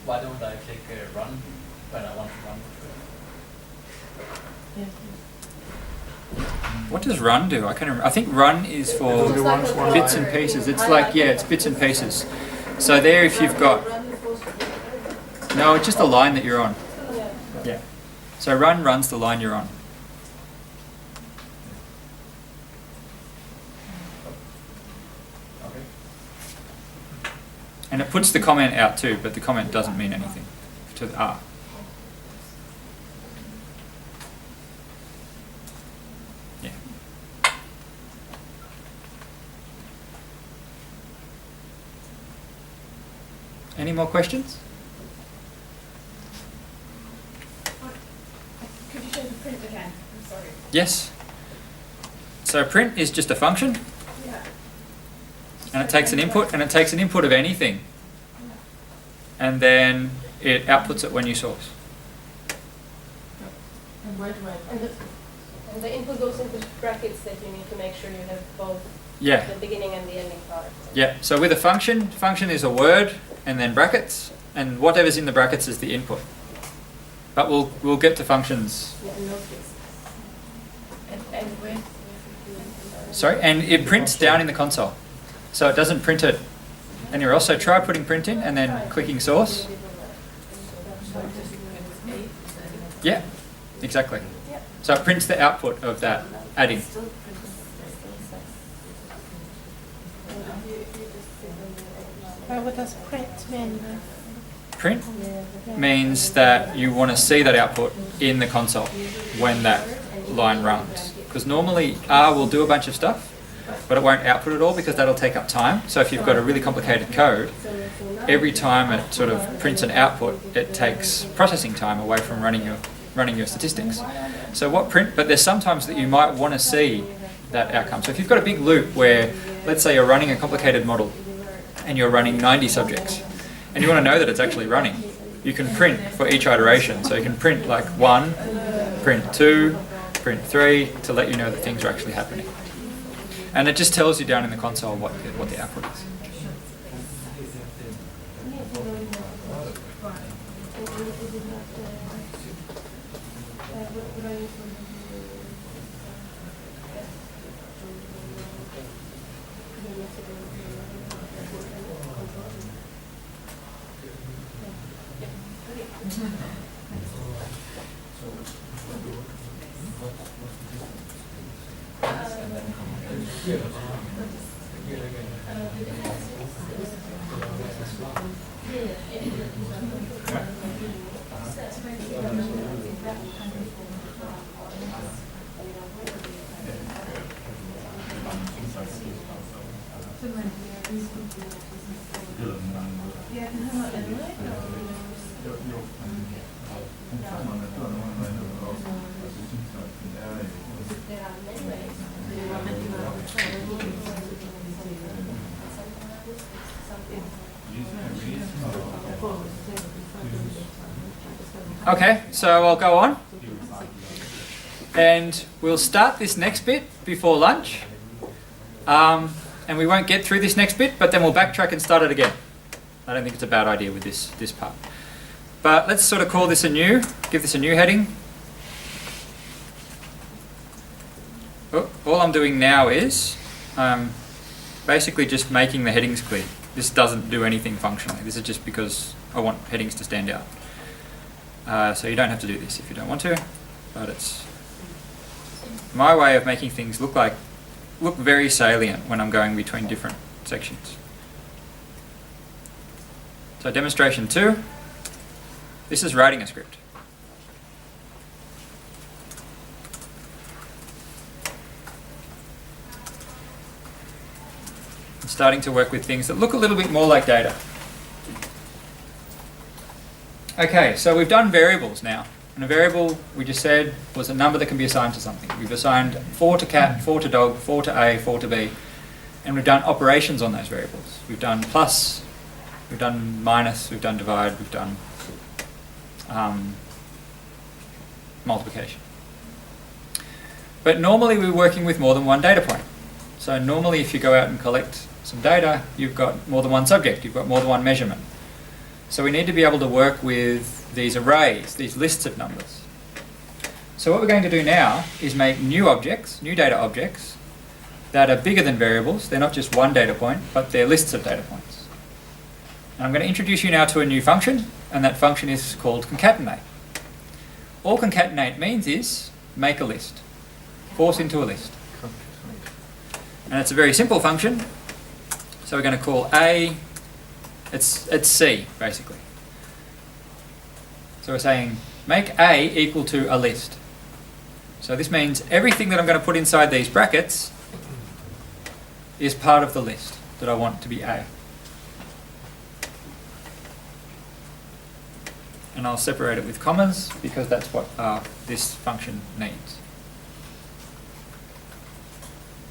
Why don't I click run when I want to run? What does run do? I can't remember. I think run is for bits and pieces. It's like, yeah, it's bits and pieces. So there if you've got, no, it's just the line that you're on. Yeah. So run runs the line you're on. Okay. And it puts the comment out too, but the comment doesn't mean anything to the R. Yeah. Any more questions? Could you show the print again? I'm sorry. Yes. So print is just a function, Yeah. and it takes an input, and it takes an input of anything, and then it outputs it when you source. And where do I? And the input goes into brackets that you need to make sure you have both Yeah. the beginning and the ending part. Yeah. So with a function is a word and then brackets, and whatever's in the brackets is the input. But we'll get to functions. Yeah, in those cases. And where? Sorry, and it prints down in the console, so it doesn't print it anywhere else. So try putting print in and then clicking source. Yeah, exactly. So it prints the output of that add-in. What does print mean? Print means that you want to see that output in the console when that line runs. Because normally R will do a bunch of stuff, but it won't output it all because that'll take up time. So if you've got a really complicated code, every time it sort of prints an output, it takes processing time away from running your statistics. So what print? But there's sometimes that you might want to see that outcome. So if you've got a big loop where, let's say you're running a complicated model and you're running 90 subjects, and you want to know that it's actually running, you can print for each iteration. So you can print like 1, print 2, print 3 to let you know that things are actually happening. And it just tells you down in the console what the output is. Okay, so I'll go on. And we'll start this next bit before lunch. And we won't get through this next bit, but then we'll backtrack and start it again. I don't think it's a bad idea with this part. But let's sort of call this give this a new heading. Oh, all I'm doing now is basically just making the headings clear. This doesn't do anything functionally. This is just because I want headings to stand out. So you don't have to do this if you don't want to, but it's my way of making things look very salient when I'm going between different sections. So demonstration 2, this is writing a script. I'm starting to work with things that look a little bit more like data. Okay, so we've done variables now. And a variable, we just said, was a number that can be assigned to something. We've assigned 4 to cat, 4 to dog, 4 to A, 4 to B. And we've done operations on those variables. We've done plus, we've done minus, we've done divide, we've done multiplication. But normally we're working with more than one data point. So normally if you go out and collect some data, you've got more than one subject, you've got more than one measurement. So we need to be able to work with these arrays, these lists of numbers. So what we're going to do now is make new objects, new data objects, that are bigger than variables. They're not just one data point, but they're lists of data points. And I'm going to introduce you now to a new function, and that function is called concatenate. All concatenate means is make a list, force into a list. And it's a very simple function. So we're going to call A, it's C basically. So we're saying make A equal to a list. So this means everything that I'm going to put inside these brackets is part of the list that I want to be A. And I'll separate it with commas because that's what this function needs.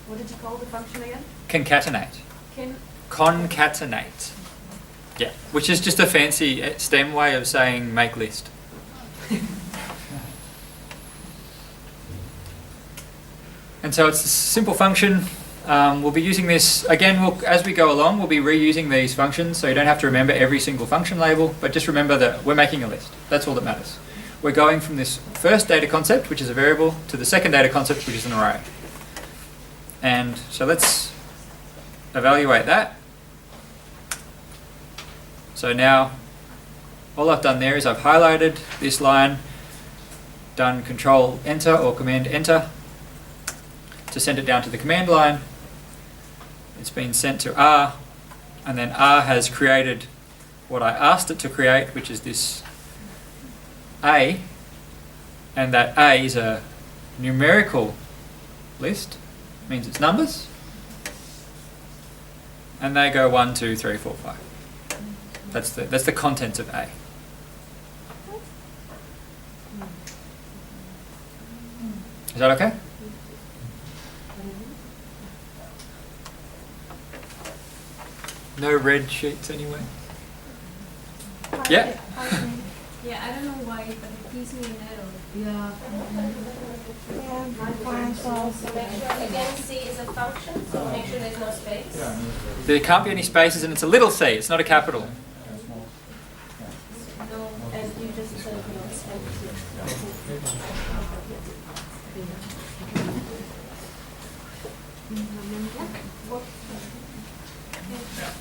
What did you call the function again? Concatenate. Concatenate. Yeah, which is just a fancy STEM way of saying make list. And so it's a simple function. We'll be using this, again, as we go along, we'll be reusing these functions, so you don't have to remember every single function label, but just remember that we're making a list. That's all that matters. We're going from this first data concept, which is a variable, to the second data concept, which is an array. And so let's evaluate that. So now, all I've done there is I've highlighted this line, done Control Enter or Command Enter to send it down to the command line. It's been sent to R, and then R has created what I asked it to create, which is this A, and that A is a numerical list, means it's numbers, and they go 1, 2, 3, 4, 5. That's the contents of A. Is that okay? No red sheets anyway? Yeah? Yeah, I don't know why, but it gives me an error. Yeah. So make sure, again, C is a function, so make sure there's no space. There can't be any spaces, and it's a little c, it's not a capital. No, and you just said no space.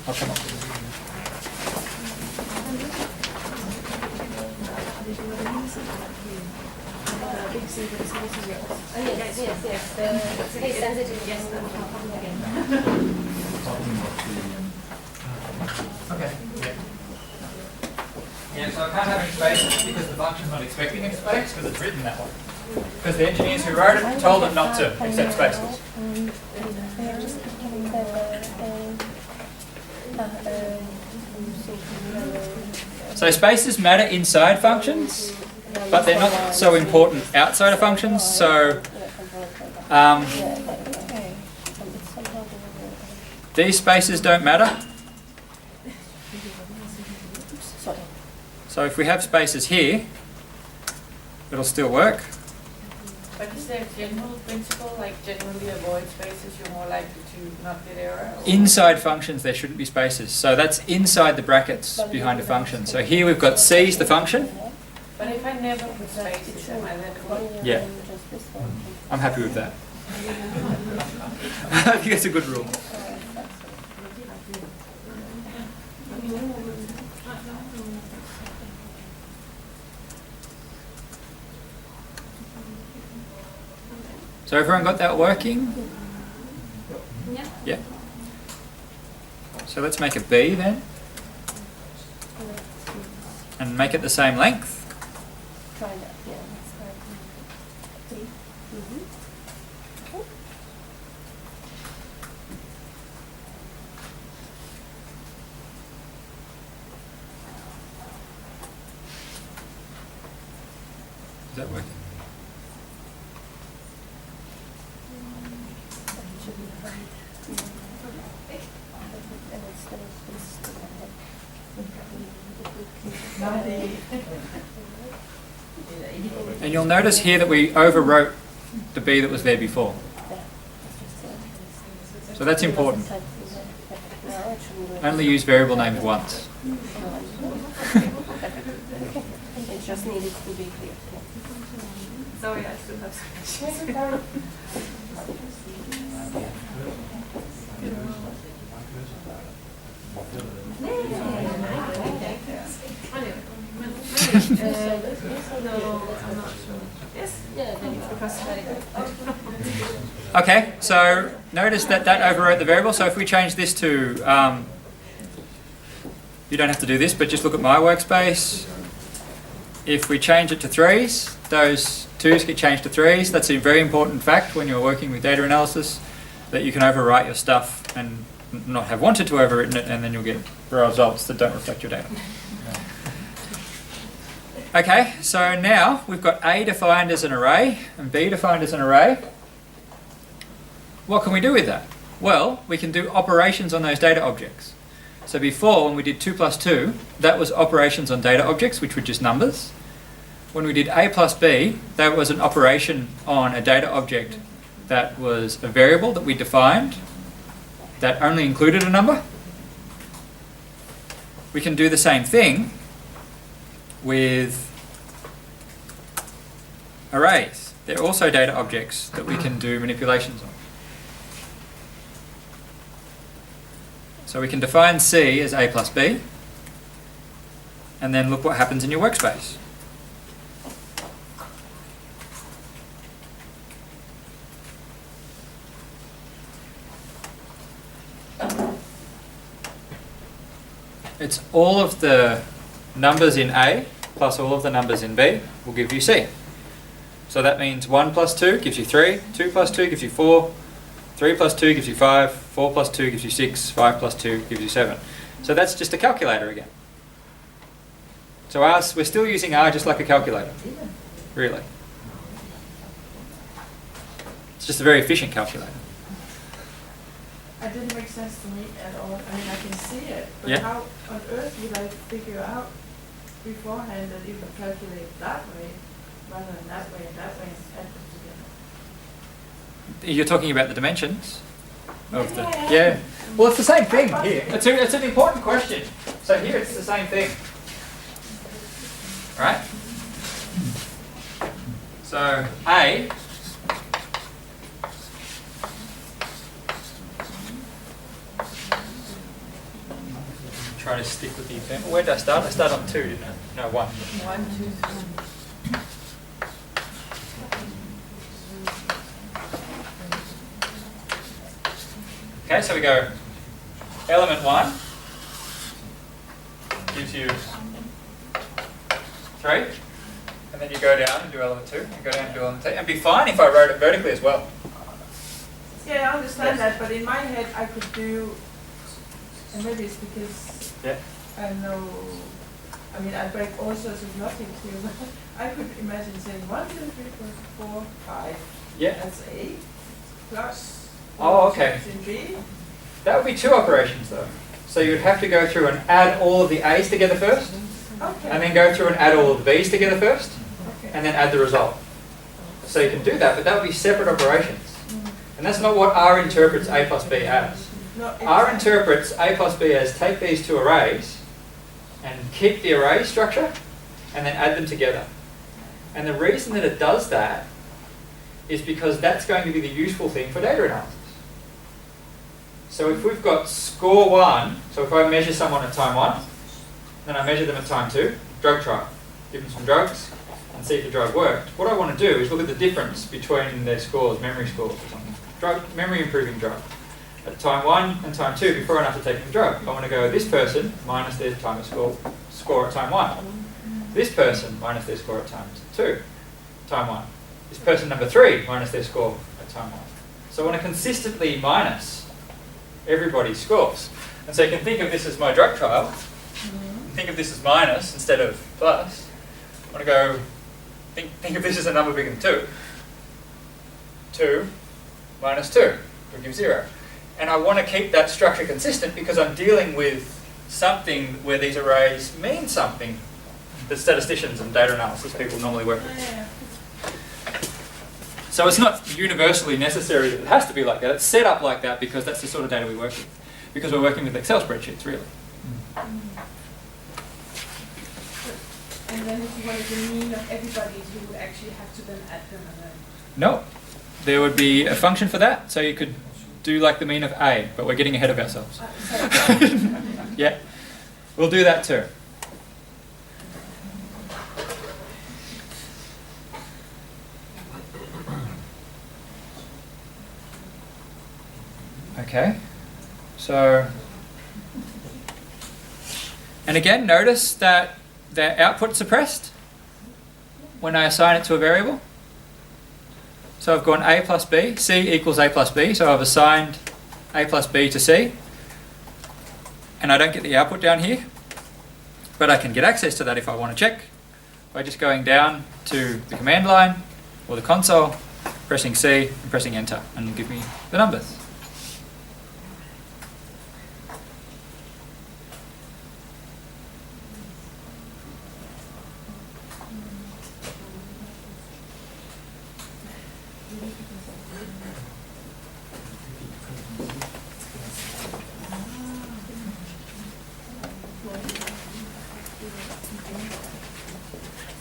I'll come up. Oh, yes. The case sensitive, yes. Okay. Yeah, so I can't have any spaces because the function's not expecting any space because it's written that way. Because the engineers who wrote it told it not to accept spaces. So spaces matter inside functions, but they're not so important outside of functions. So these spaces don't matter. So if we have spaces here, it'll still work. But is there a general principle, like generally avoid spaces, you're more likely to not get error? Or? Inside functions there shouldn't be spaces. So that's inside the brackets behind a function. So here we've got C is the function. But if I never put spaces, am I then cool? Yeah. I'm happy with that. I think that's a good rule. So everyone got that working? Yeah. Yeah. So let's make a B then. And make it the same length. Try that, yeah. Is that working? And you'll notice here that we overwrote the B that was there before. So that's important. Only use variable names once. It just needed to be clear. Sorry, I still have some questions. Okay, so notice that overwrote the variable. So if we change this to, you don't have to do this, but just look at my workspace. If we change it to 3s, those 2s get changed to 3s. That's a very important fact when you're working with data analysis, that you can overwrite your stuff and not have wanted to overwritten it, and then you'll get results that don't reflect your data. Okay, so now we've got A defined as an array and B defined as an array. What can we do with that? Well, we can do operations on those data objects. So before, when we did 2 plus 2, that was operations on data objects, which were just numbers. When we did A plus B, that was an operation on a data object that was a variable that we defined that only included a number. We can do the same thing with arrays. They're also data objects that we can do manipulations on. So we can define C as A plus B, and then look what happens in your workspace. It's all of the numbers in A plus all of the numbers in B will give you C. So that means 1 plus 2 gives you 3, 2 plus 2 gives you 4, 3 plus 2 gives you 5, 4 plus 2 gives you 6, 5 plus 2 gives you 7. So that's just a calculator again. So we're still using R just like a calculator, really. It's just a very efficient calculator. It didn't make sense to me at all. I mean, I can see it, but Yeah. how on earth would I figure out beforehand that you can calculate that way rather than that way and that way and add them together? You're talking about the dimensions of the... Yeah. Well, it's the same thing here. It's an important question. So here it's the same thing. Right? So A try to stick with the example. Where did I start? I started on 2, didn't I? No, 1. 1, 2, 3. Okay, so we go element 1 gives you 3, and then you go down and do element 2, and go down and do element 3, and it'd be fine if I wrote it vertically as well. Yeah, I understand that, but in my head I could do, and maybe it's because I know, I mean, I break all sorts of logic here, but I could imagine saying 1, 2, 3, 4, 5. Yeah. That's A plus. Oh, okay. In B. That would be 2 operations though. So you'd have to go through and add all of the A's together first, Okay. and then go through and add all of the B's together first, Okay. and then add the result. So you can do that, but that would be separate operations. And that's not what R interprets A plus B as. No, R interprets A plus B as take these two arrays and keep the array structure and then add them together. And the reason that it does that is because that's going to be the useful thing for data analysis. So if we've got score 1, so if I measure someone at time 1, then I measure them at time 2, drug trial, give them some drugs and see if the drug worked. What I want to do is look at the difference between their scores, memory scores or something. Memory improving drug. At time 1 and time 2, before and after taking the drug, I want to go this person minus their time at score at time 1. This person minus their score at time 2, time 1. This person number 3 minus their score at time 1. So I want to consistently minus everybody's scores. And so you can think of this as my drug trial. Think of this as minus instead of plus. I want to go, think of this as a number bigger than 2. 2 minus 2 will give 0. And I want to keep that structure consistent because I'm dealing with something where these arrays mean something that statisticians and data analysis people normally work with. So it's not universally necessary that it has to be like that. It's set up like that because that's the sort of data we work with. Because we're working with Excel spreadsheets, really. And then if you wanted the mean of everybody, you would actually have to then add them and then... No. There would be a function for that, so you could do like the mean of A, but we're getting ahead of ourselves. Yeah, we'll do that too. Okay, so, and again, notice that the output's suppressed when I assign it to a variable. So I've gone A plus B, C equals A plus B, so I've assigned A plus B to C. And I don't get the output down here, but I can get access to that if I want to check by just going down to the command line or the console, pressing C and pressing enter, and it'll give me the numbers.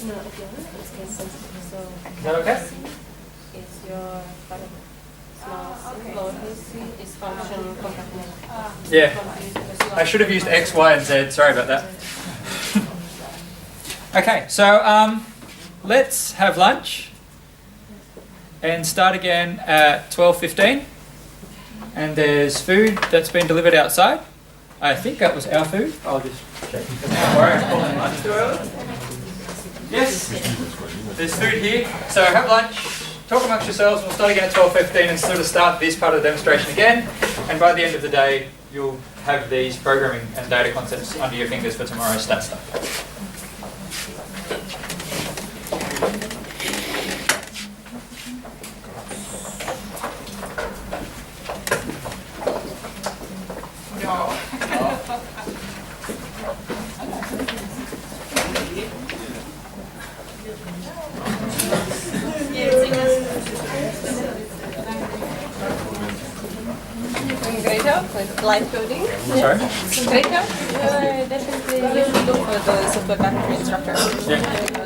No, if you're not, it's case sensitive. So Is that okay? it's your small lowercase c is function concatenate. Yeah. I should have used X, Y, and Z. Sorry about that. Okay, so let's have lunch and start again at 12:15. And there's food that's been delivered outside. I think that was our food. I'll just check. Don't worry, I'm calling lunch too early. Yes, there's food here. So have lunch, talk amongst yourselves. We'll start again at 12:15 and sort of start this part of the demonstration again. And by the end of the day, you'll have these programming and data concepts under your fingers for tomorrow's stat stuff. With live coding. Sorry? Great, definitely you should look for the software package instructor. Yeah.